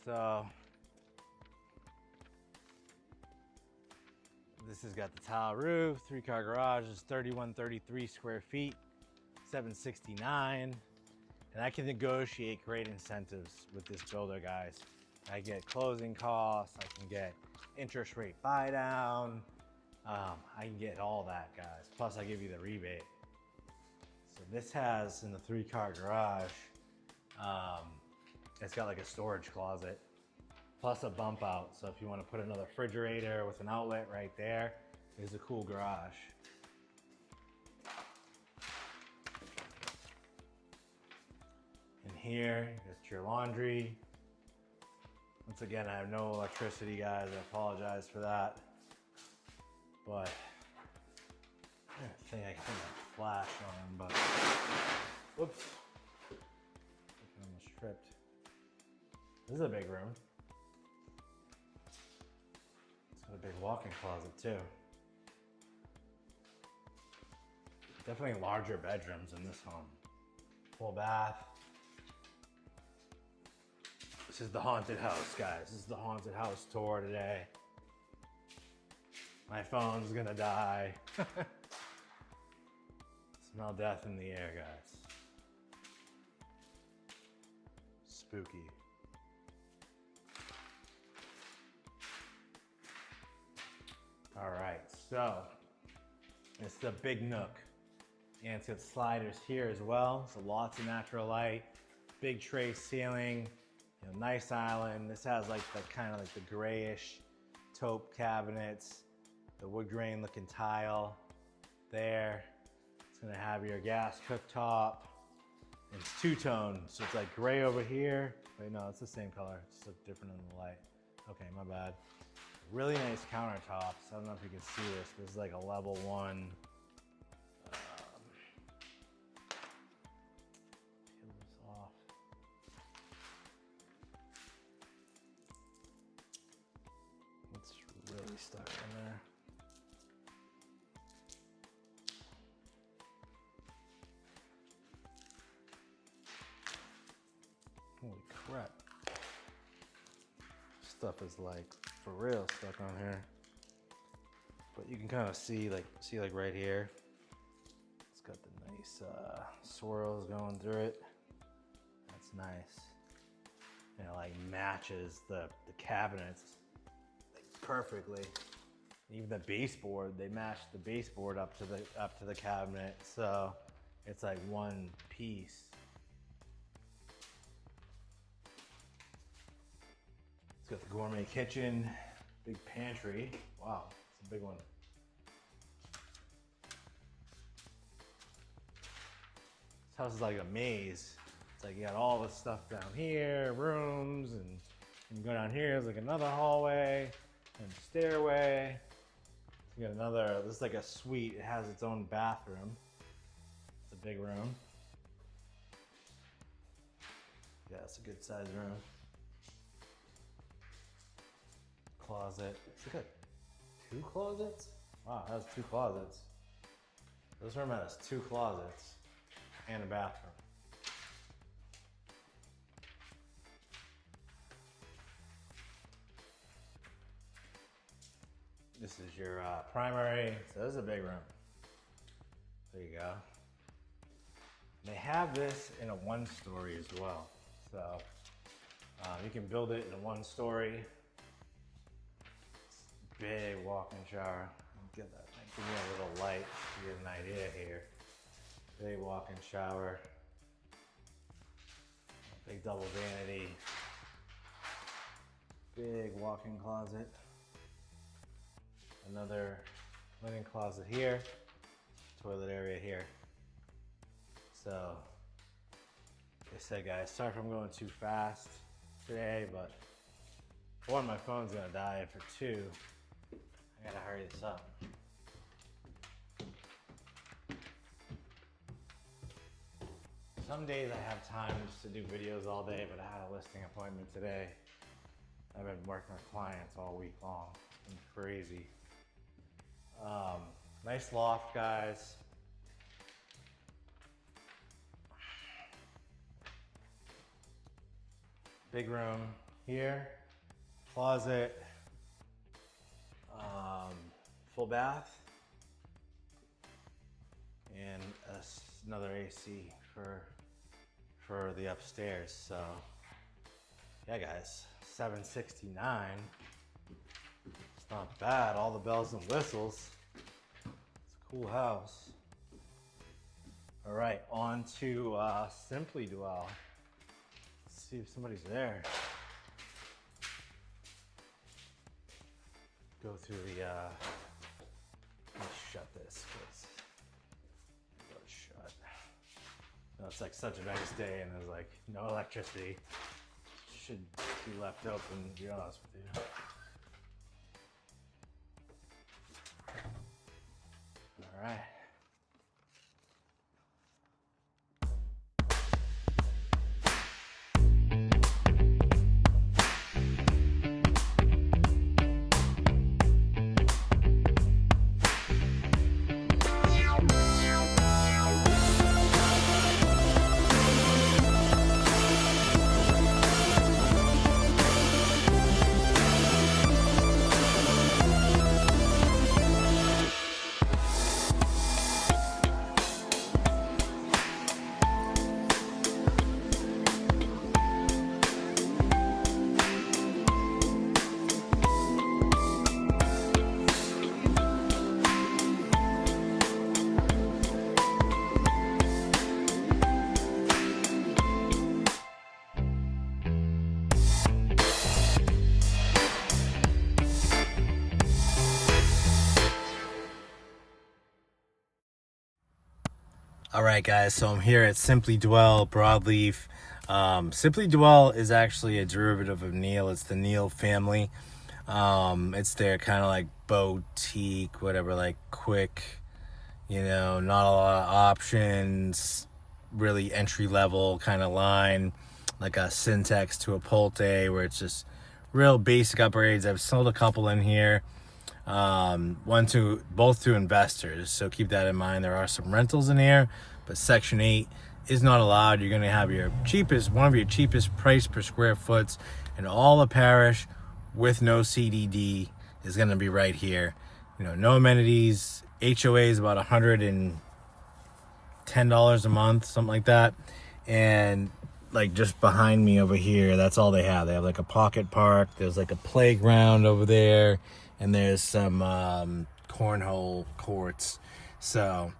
So this has got the tile roof, 3-car garage, is 3,133 square feet, $769. And I can negotiate great incentives with this builder, guys. I get closing costs, I can get interest rate buy down, I can get all that, guys. Plus I give you the rebate. So this has, in the 3-car garage, it's got a storage closet plus a bump out. So if you want to put another refrigerator with an outlet right there, it's a cool garage. here, it's your laundry. Once again, I have no electricity, guys. I apologize for that. But I think I can flash on, but whoops. I almost tripped. This is a big room. It's got a big walk-in closet too. Definitely larger bedrooms in this home. Full bath. This is the haunted house, guys. This is the haunted house tour today. My phone's gonna die. Smell death in the air, guys. Spooky. All right, so it's the big nook. And it's got sliders here as well. So lots of natural light, big tray ceiling, you know, nice island. This has like the kind of like the grayish taupe cabinets, the wood grain looking tile there. It's gonna have your gas cooktop. And it's two-tone, so it's like gray over here. Wait, no, it's the same color. It's just look different in the light. Okay, my bad. Really nice countertops. I don't know if you can see this. This is like a level 1. Really stuck in there. Holy crap. Stuff is like for real stuck on here. But you can kind of see like right here. It's got the nice swirls going through it. That's nice. And it like matches the cabinets perfectly. Even the baseboard, they matched the baseboard up to the cabinet, so it's like one piece. It's got the gourmet kitchen, big pantry. Wow, it's a big one. This house is like a maze. It's like you got all this stuff down here, rooms, and you go down here, there's like another hallway. And stairway. You got another, this is like a suite. It has its own bathroom. It's a big room. Yeah, it's a good sized room. Closet. It's got 2 closets? Wow, it has 2 closets. This room has 2 closets and a bathroom. This is your primary, so this is a big room. There you go. They have this in a 1-story as well. So you can build it in a 1-story. Big walk-in shower. Give me a little light to get an idea here. Big walk-in shower. Big double vanity. Big walk-in closet. Another linen closet here, toilet area here. So, like I said, guys, sorry if I'm going too fast today, but for 1, my phone's gonna die, and for 2, I gotta hurry this up. Some days I have time just to do videos all day, but I had a listing appointment today. I've been working with clients all week long. It's been crazy. Nice loft, guys. Big room here, closet, full bath, and another AC for the upstairs. So yeah, guys, $769. It's not bad. All the bells and whistles. It's a cool house. All right, on to Simply Dwell. Let's see if somebody's there. Go through the. Let me shut this. Go shut. No, it's like such a nice day and there's like no electricity. Should be left open, to be honest with you. All right. All right, guys, so I'm here at Simply Dwell, Broadleaf. Simply Dwell is actually a derivative of Neal. It's the Neal family. It's their kind of like boutique, whatever, like quick, you know, not a lot of options, really entry-level kind of line, like a Syntex to a Pulte, where it's just real basic upgrades. I've sold a couple in here. Both to investors, so keep that in mind. There are some rentals in here, but Section 8 is not allowed. You're going to have one of your cheapest price per square foot in all of Parrish with no CDD is going to be right here. You know, no amenities. HOA is about $110 a month, something like that. And like just behind me over here, that's all they have. They have like a pocket park. There's like a playground over there. And there's some cornhole courts. So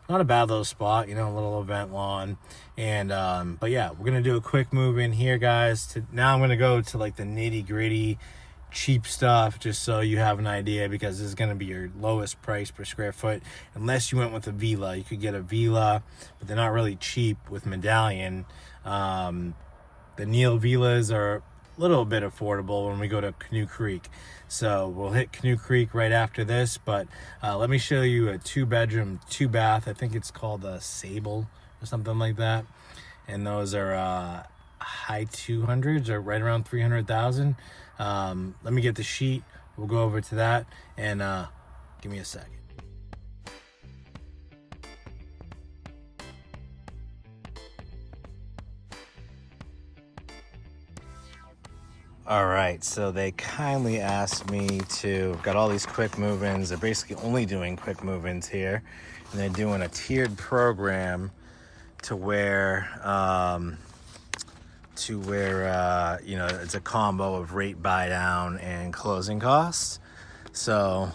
not a bad little spot, you know, a little event lawn. And but yeah, we're gonna do a quick move in here, guys. Now I'm gonna go to like the nitty gritty cheap stuff, just so you have an idea, because this is gonna be your lowest price per square foot. Unless you went with a villa, you could get a villa, but they're not really cheap with Medallion. The Neal villas are a little bit affordable when we go to Canoe Creek. So we'll hit Canoe Creek right after this, but let me show you a 2-bedroom, 2-bath. I think it's called a Sable or something like that. And those are high 200s or right around 300,000. Let me get the sheet. We'll go over to that, and give me a second. All right, so they kindly asked me to, got all these quick move-ins. They're basically only doing quick move-ins here. And they're doing a tiered program to where, you know, it's a combo of rate buy down and closing costs. So,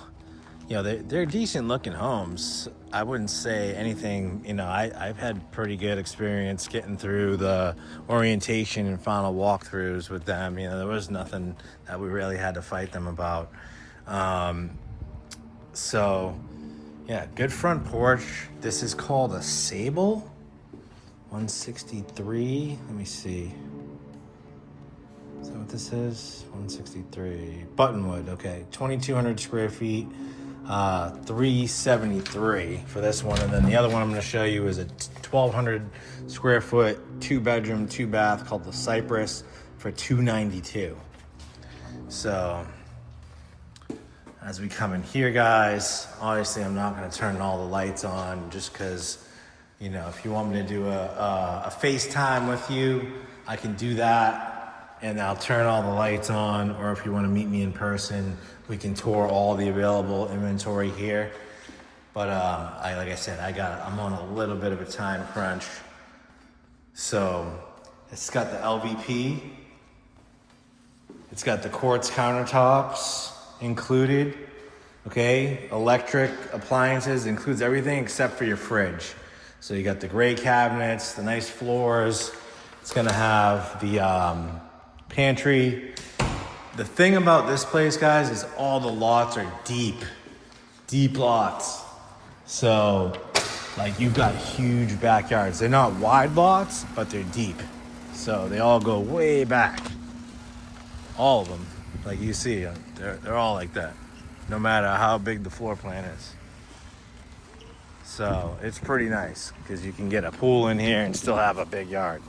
you know, they're decent looking homes. I wouldn't say anything, you know, I've had pretty good experience getting through the orientation and final walkthroughs with them. You know, there was nothing that we really had to fight them about. So, yeah, good front porch. This is called a Sable 163. Let me see. Is that what this is? 163. Buttonwood, okay. 2,200 square feet. 373 for this one, and then the other one I'm going to show you is a 1,200 square foot 2-bedroom 2-bath called the Cypress for 292. So as we come in here, guys, obviously I'm not going to turn all the lights on just because, you know, if you want me to do a FaceTime with you, I can do that. And I'll turn all the lights on, or if you want to meet me in person, we can tour all the available inventory here. But like I said, I'm on a little bit of a time crunch. So it's got the LVP. It's got the quartz countertops included. Okay, electric appliances, includes everything except for your fridge. So you got the gray cabinets, the nice floors. It's gonna have the pantry. The thing about this place, guys, is all the lots are deep lots. So Like you've got huge backyards. They're not wide lots, but they're deep. So they all go way back. All of them, like you see, they're all like that, no matter how big the floor plan is. So it's pretty nice because you can get a pool in here and still have a big yard.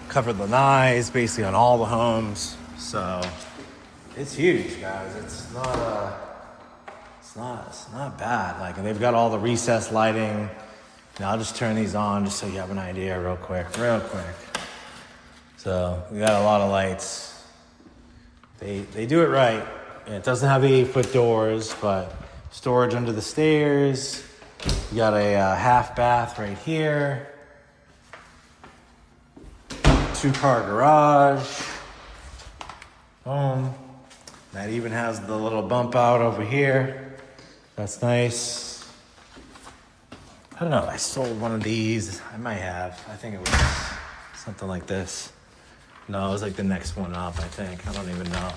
Covered lanais basically on all the homes. So it's huge, guys. It's not bad. Like, and they've got all the recessed lighting. Now I'll just turn these on just so you have an idea real quick. So we got a lot of lights. They do it right. And it doesn't have the 8-foot doors, but storage under the stairs. You got a half bath right here. 2-car garage. That even has the little bump out over here. That's nice. I don't know, I sold one of these. I might have. I think it was something like this. No, it was like the next one up, I think. I don't even know.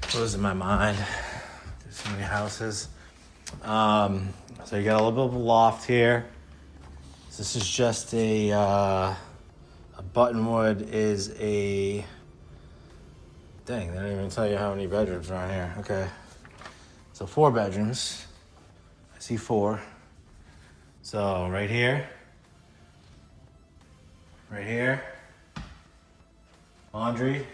What was in my mind? There's so many houses. So you got a little bit of a loft here. So this is just a Buttonwood is a... Dang, they didn't even tell you how many bedrooms are on here. Okay. So 4 bedrooms. I see 4. So right here. Right here. Laundry.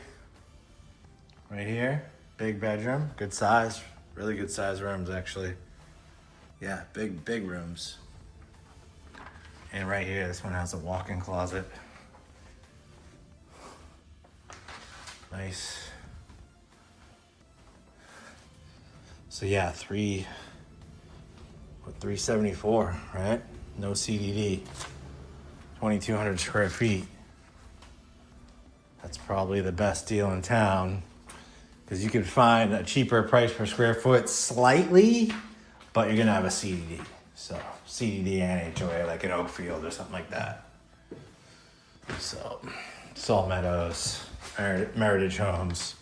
Right here. Big bedroom. Good size. Really good size rooms, actually. Yeah, big rooms. And right here, this one has a walk-in closet. Nice. So yeah, 374, right? No CDD. 2,200 square feet. That's probably the best deal in town because you can find a cheaper price per square foot slightly, but you're gonna have a CDD. So CDD and HOA, like an Oakfield or something like that. So Salt Meadows, Meritage Homes.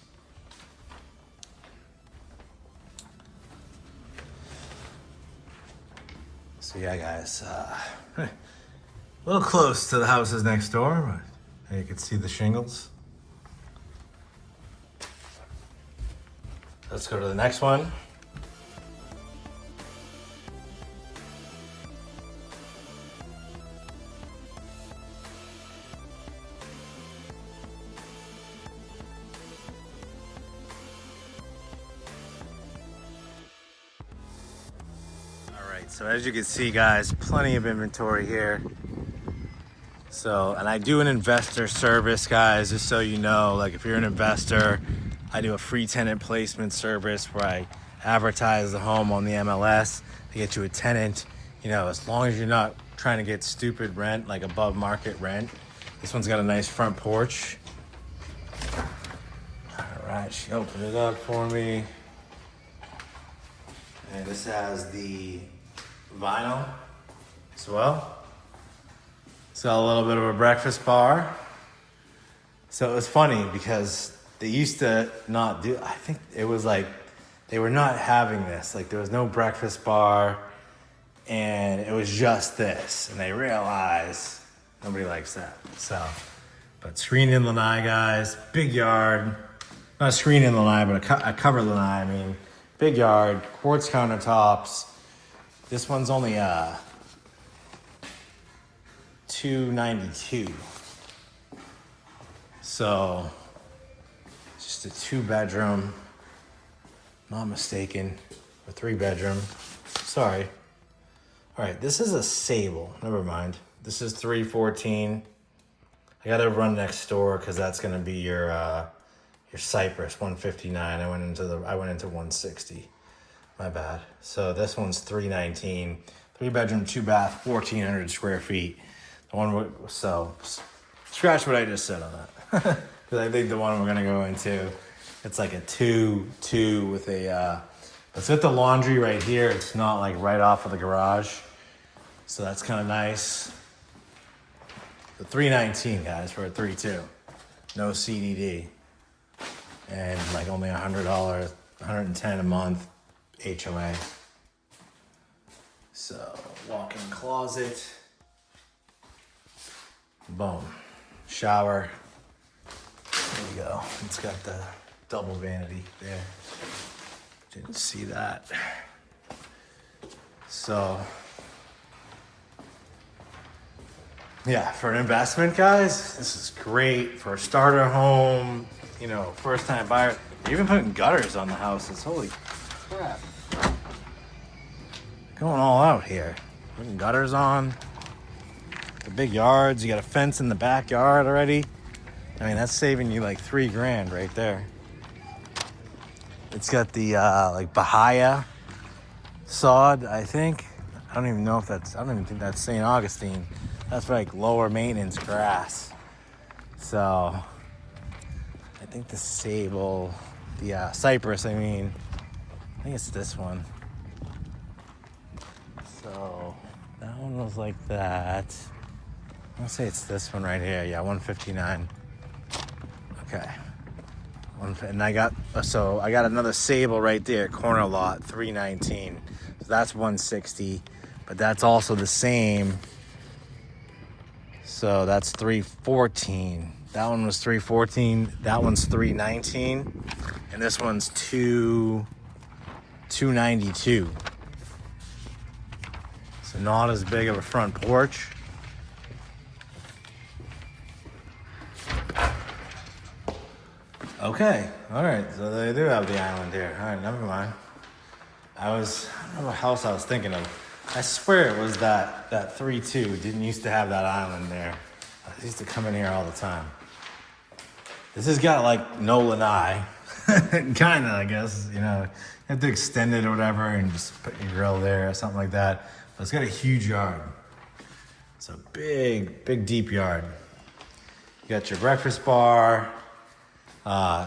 So yeah, guys, a little close to the houses next door, but you can see the shingles. Let's go to the next one. So as you can see, guys, plenty of inventory here. So, and I do an investor service, guys, just so you know, like if you're an investor, I do a free tenant placement service where I advertise the home on the MLS to get you a tenant, you know, as long as you're not trying to get stupid rent, like above market rent. This one's got a nice front porch. All right, she opened it up for me. And this has the vinyl as well. It's got a little bit of a breakfast bar. So it was funny because they used to not do, I think it was like, they were not having this. Like there was no breakfast bar and it was just this. And they realized nobody likes that. So, but screened in lanai, guys, big yard. Not a screen in lanai, but a covered lanai. I mean, big yard, quartz countertops. This one's only $292. So just a 2-bedroom, not mistaken, or 3-bedroom. Sorry. All right, this is a Sable. Never mind. This is 314. I gotta run next door because that's gonna be your Cypress 159. I went into 160. My bad. So this one's 319, 3-bedroom, 2-bath, 1,400 square feet. The one, so scratch what I just said on that. Because I think the one we're gonna go into, it's like a 2 with a, it's with the laundry right here. It's not like right off of the garage. So that's kind of nice. The 319, guys, for a 3.2. No CDD. And like only $100, $110 a month HOA. So, walk-in closet. Boom. Shower. There you go. It's got the double vanity there. Didn't see that. So, yeah, for an investment, guys, this is great for a starter home, you know, first time buyer. You're even putting gutters on the houses. Holy crap. Going all out here. Putting gutters on. The big yards. You got a fence in the backyard already. I mean, that's saving you like $3,000 right there. It's got the like Bahia sod, I think. I don't even think that's St. Augustine. That's like lower maintenance grass. So I think the sable, the cypress, I think it's this one. So that one was like that. I'll say it's this one right here. Yeah, 159. Okay. And I got another sable right there, corner lot, 319. So that's 160, but that's also the same. So that's 314. That one was 314. That one's 319, and this one's 292. So not as big of a front porch. Okay, all right, so they do have the island here. All right, never mind. I don't know what house I was thinking of. I swear it was that 3-2 didn't used to have that island there. I used to come in here all the time. This has got like no lanai, kind of, I guess, you know. You have to extend it or whatever and just put your grill there or something like that. But it's got a huge yard. It's a big, big, deep yard. You got your breakfast bar.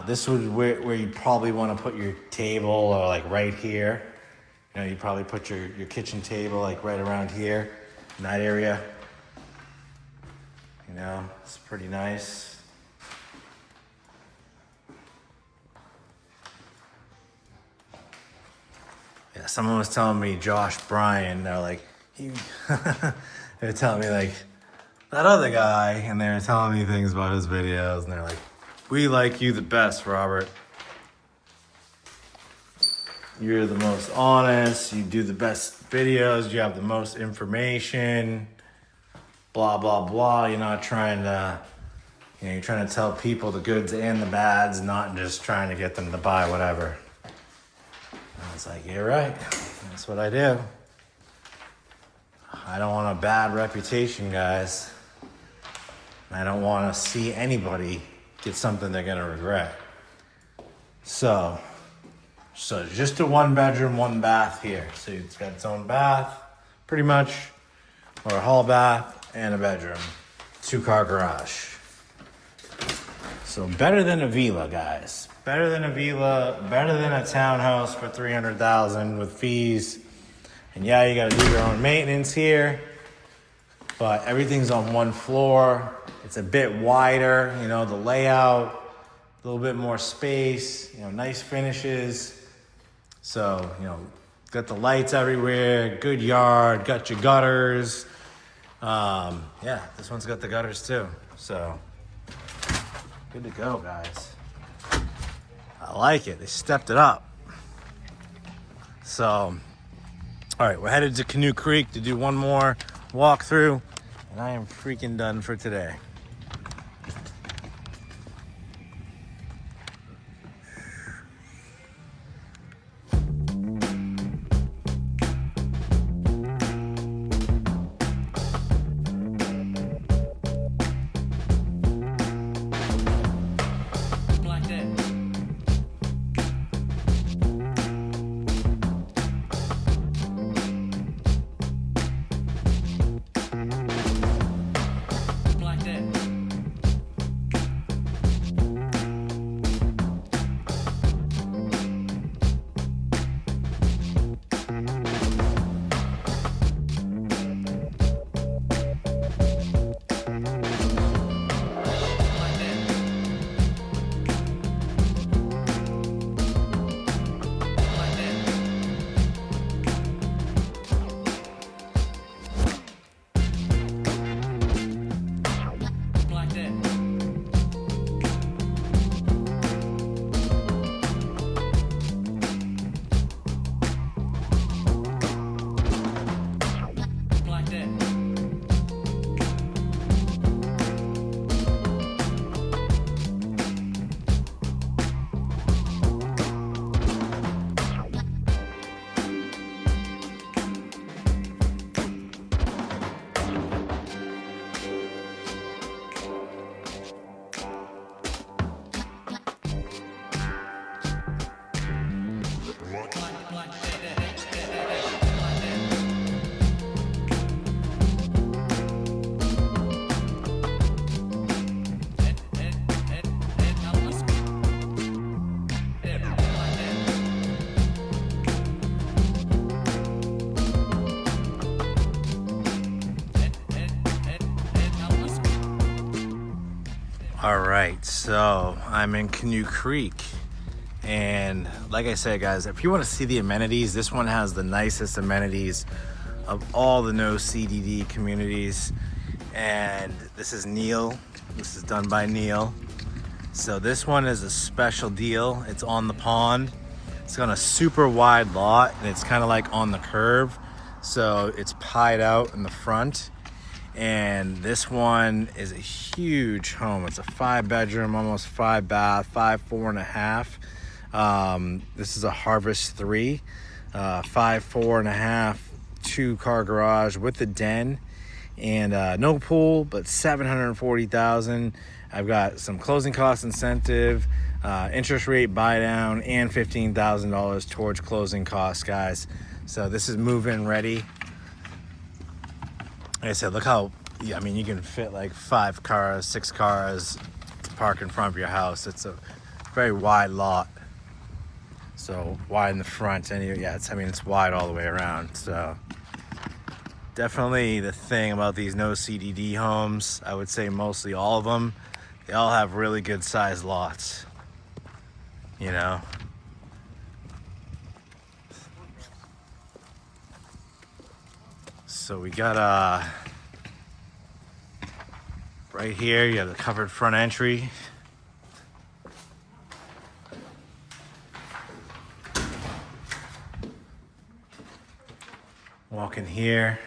This was where you probably want to put your table, or like right here. You know, you probably put your kitchen table like right around here in that area. You know, it's pretty nice. Yeah, someone was telling me Josh Bryan, they're like, they were telling me like, that other guy, and they were telling me things about his videos, and they're like, we like you the best, Robert. You're the most honest, you do the best videos, you have the most information, blah, blah, blah. You're not trying to, you know, you're trying to tell people the goods and the bads, not just trying to get them to buy whatever. And I was like, you're right, that's what I do. I don't want a bad reputation, guys. I don't want to see anybody get something they're gonna regret. So just a 1-bedroom, 1-bath here. So it's got its own bath, pretty much, or a hall bath and a bedroom, 2-car garage. So better than a villa, guys. Better than a villa, better than a townhouse for $300,000 with fees. And yeah, you gotta do your own maintenance here, but everything's on one floor. It's a bit wider, you know, the layout, a little bit more space, you know, nice finishes. So, you know, got the lights everywhere, good yard, got your gutters. Yeah, this one's got the gutters too. So, good to go, guys. I like it. They stepped it up. So, all right, we're headed to Canoe Creek to do one more walkthrough, and I am freaking done for today. Like that. All right, so I'm in Canoe Creek, and like I said, guys, if you want to see the amenities, this one has the nicest amenities of all the No CDD communities. And this is Neal. This is done by Neal. So this one is a special deal. It's on the pond. It's on a super wide lot, and it's kind of like on the curve, so it's pied out in the front. And this one is a huge home. It's a 5-bedroom, almost 5-bath, 5, 4.5. This is a Harvest 3, 5, 4.5, 2-car garage with a den, and no pool, but $740,000. I've got some closing cost incentive, interest rate buy down, and $15,000 towards closing costs, guys. So this is move-in ready. Like I said, look how, I mean, you can fit like 5 cars, 6 cars to park in front of your house. It's a very wide lot. So wide in the front, and yeah, it's wide all the way around. So definitely the thing about these No CDD homes, I would say mostly all of them, they all have really good sized lots, you know. So we got right here, you have the covered front entry. Walk in here,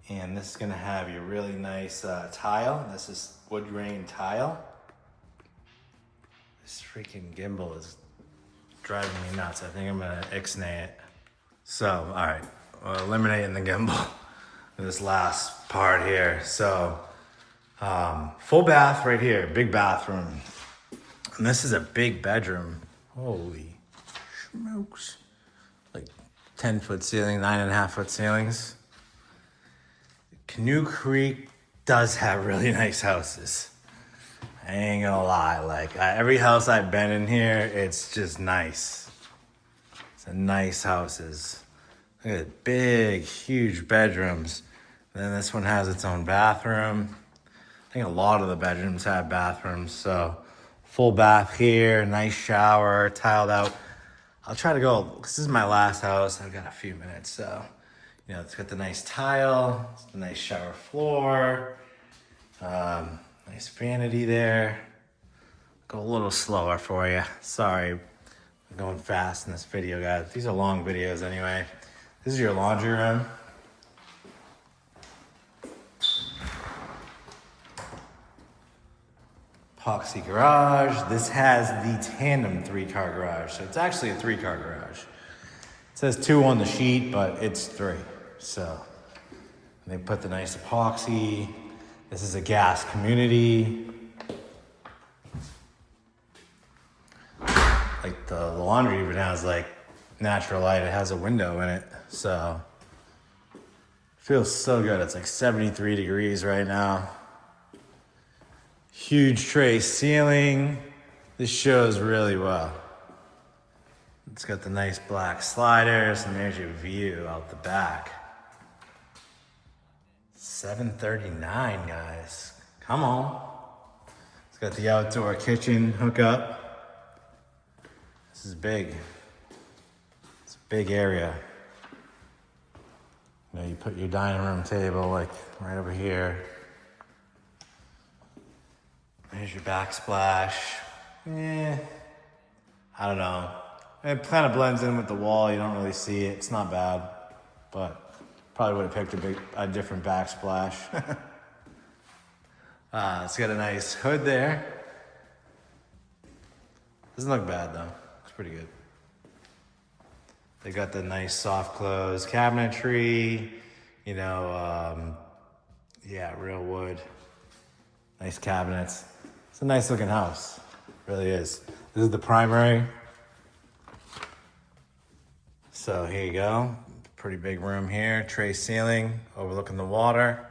and this is gonna have your really nice tile. This is wood grain tile. This freaking gimbal is driving me nuts. I think I'm gonna ixnay it. So, all right. Eliminating the gimbal this last part here. So full bath right here, big bathroom, and this is a big bedroom. Holy smokes, like 10-foot ceiling, 9.5-foot ceilings. Canoe Creek does have really nice houses. I ain't gonna lie, like every house I've been in here, it's just nice. It's a nice houses. Look at big, huge bedrooms. And then this one has its own bathroom. I think a lot of the bedrooms have bathrooms. So full bath here, nice shower, tiled out. I'll try to go, this is my last house. I've got a few minutes. So, you know, it's got the nice tile, it's the nice shower floor, nice vanity there. Go a little slower for you. Sorry, I'm going fast in this video, guys. These are long videos anyway. This is your laundry room. Epoxy garage. This has the tandem 3-car garage. So it's actually a 3-car garage. It says 2 on the sheet, but it's 3. So they put the nice epoxy. This is a gas community. Like the laundry even has like natural light. It has a window in it. So feels so good. It's like 73 degrees right now. Huge tray ceiling. This shows really well. It's got the nice black sliders, and there's your view out the back. 739, guys. Come on. It's got the outdoor kitchen hookup. This is big. It's a big area. You know, you put your dining room table like right over here. There's your backsplash. I don't know. It kind of blends in with the wall. You don't really see it. It's not bad, but probably would have picked a different backsplash. It's got a nice hood there. Doesn't look bad though. Looks pretty good. They got the nice soft close cabinetry, you know, yeah, real wood. Nice cabinets. It's a nice looking house. It really is. This is the primary. So here you go. Pretty big room here. Tray ceiling, overlooking the water.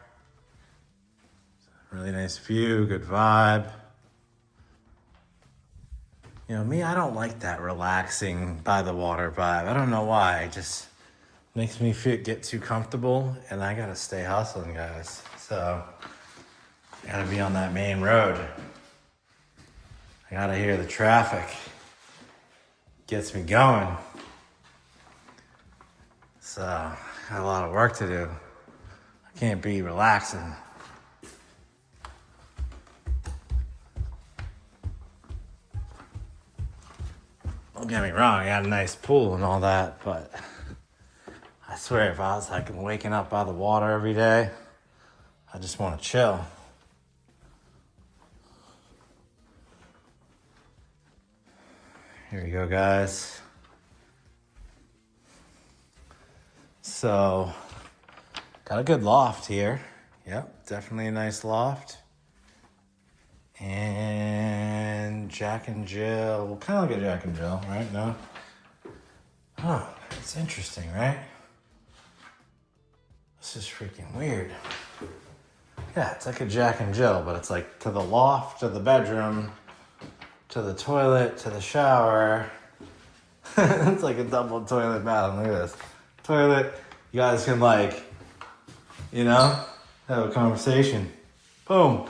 Really nice view, good vibe. You know, me, I don't like that relaxing by the water vibe. I don't know why. It just makes me get too comfortable, and I gotta stay hustling, guys. So, I gotta be on that main road. I gotta hear the traffic. Gets me going. So, I got a lot of work to do. I can't be relaxing. Don't get me wrong, I got a nice pool and all that, but I swear if I was like waking up by the water every day, I just want to chill. Here we go, guys. So, got a good loft here. Yep, definitely a nice loft. And Jack and Jill. We'll kind of look at Jack and Jill, right? No? Oh, it's interesting, right? This is freaking weird. Yeah, it's like a Jack and Jill, but it's like to the loft, to the bedroom, to the toilet, to the shower. It's like a double toilet bathroom. Look at this. Toilet. You guys can like, you know, have a conversation. Boom.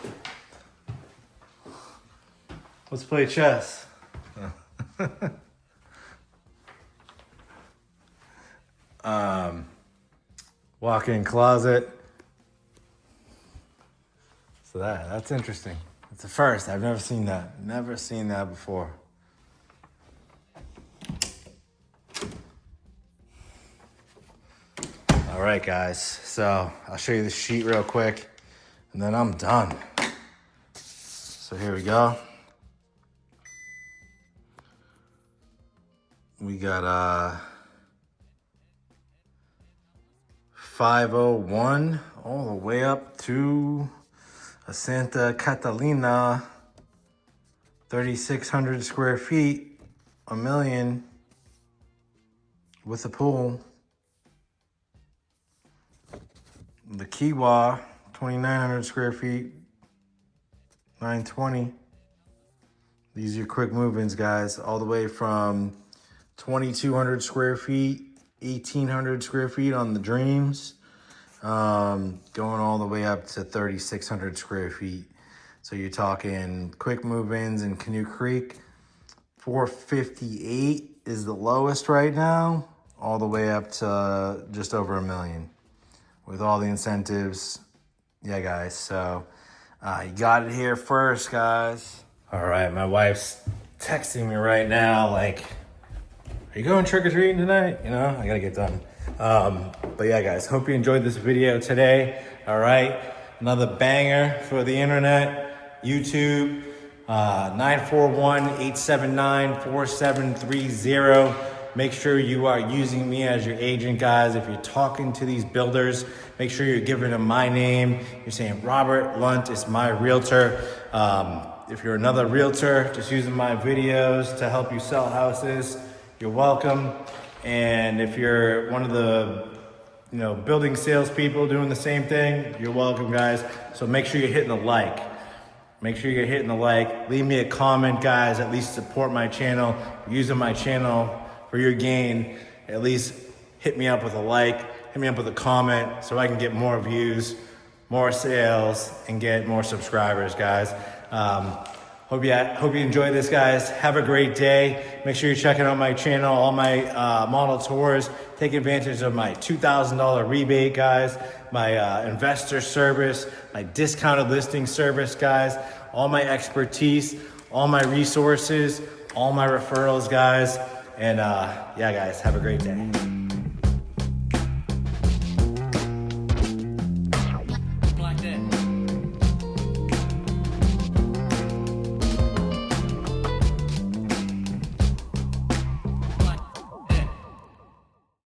Let's play chess. Walk-in closet. So that's interesting. It's a first. I've never seen that. Never seen that before. All right, guys. So I'll show you the sheet real quick, and then I'm done. So here we go. We got 501 all the way up to a Santa Catalina, 3,600 square feet, $1 million with a pool. The Kiwa, 2,900 square feet, 920. These are your quick move-ins, guys, all the way from 2,200 square feet, 1,800 square feet on the Dreams, going all the way up to 3,600 square feet. So you're talking quick move-ins in Canoe Creek. 458 is the lowest right now, all the way up to just over $1 million with all the incentives. Yeah, guys, so you got it here first, guys. All right, my wife's texting me right now, like, are you going trick-or-treating tonight? You know, I gotta get done. But yeah, guys, hope you enjoyed this video today. All right, another banger for the internet, YouTube, 941-879-4730. Make sure you are using me as your agent, guys. If you're talking to these builders, make sure you're giving them my name. You're saying, Robert Lunt is my realtor. If you're another realtor, just using my videos to help you sell houses, you're welcome. And if you're one of the, building salespeople doing the same thing, you're welcome, guys. So make sure you're hitting the like. Make sure you're hitting the like. Leave me a comment, guys. At least support my channel. Using my channel for your gain. At least hit me up with a like. Hit me up with a comment so I can get more views, more sales, and get more subscribers, guys. Hope you enjoy this, guys. Have a great day. Make sure you're checking out my channel, all my model tours. Take advantage of my $2,000 rebate, guys. My investor service, my discounted listing service, guys. All my expertise, all my resources, all my referrals, guys. And yeah, guys, have a great day.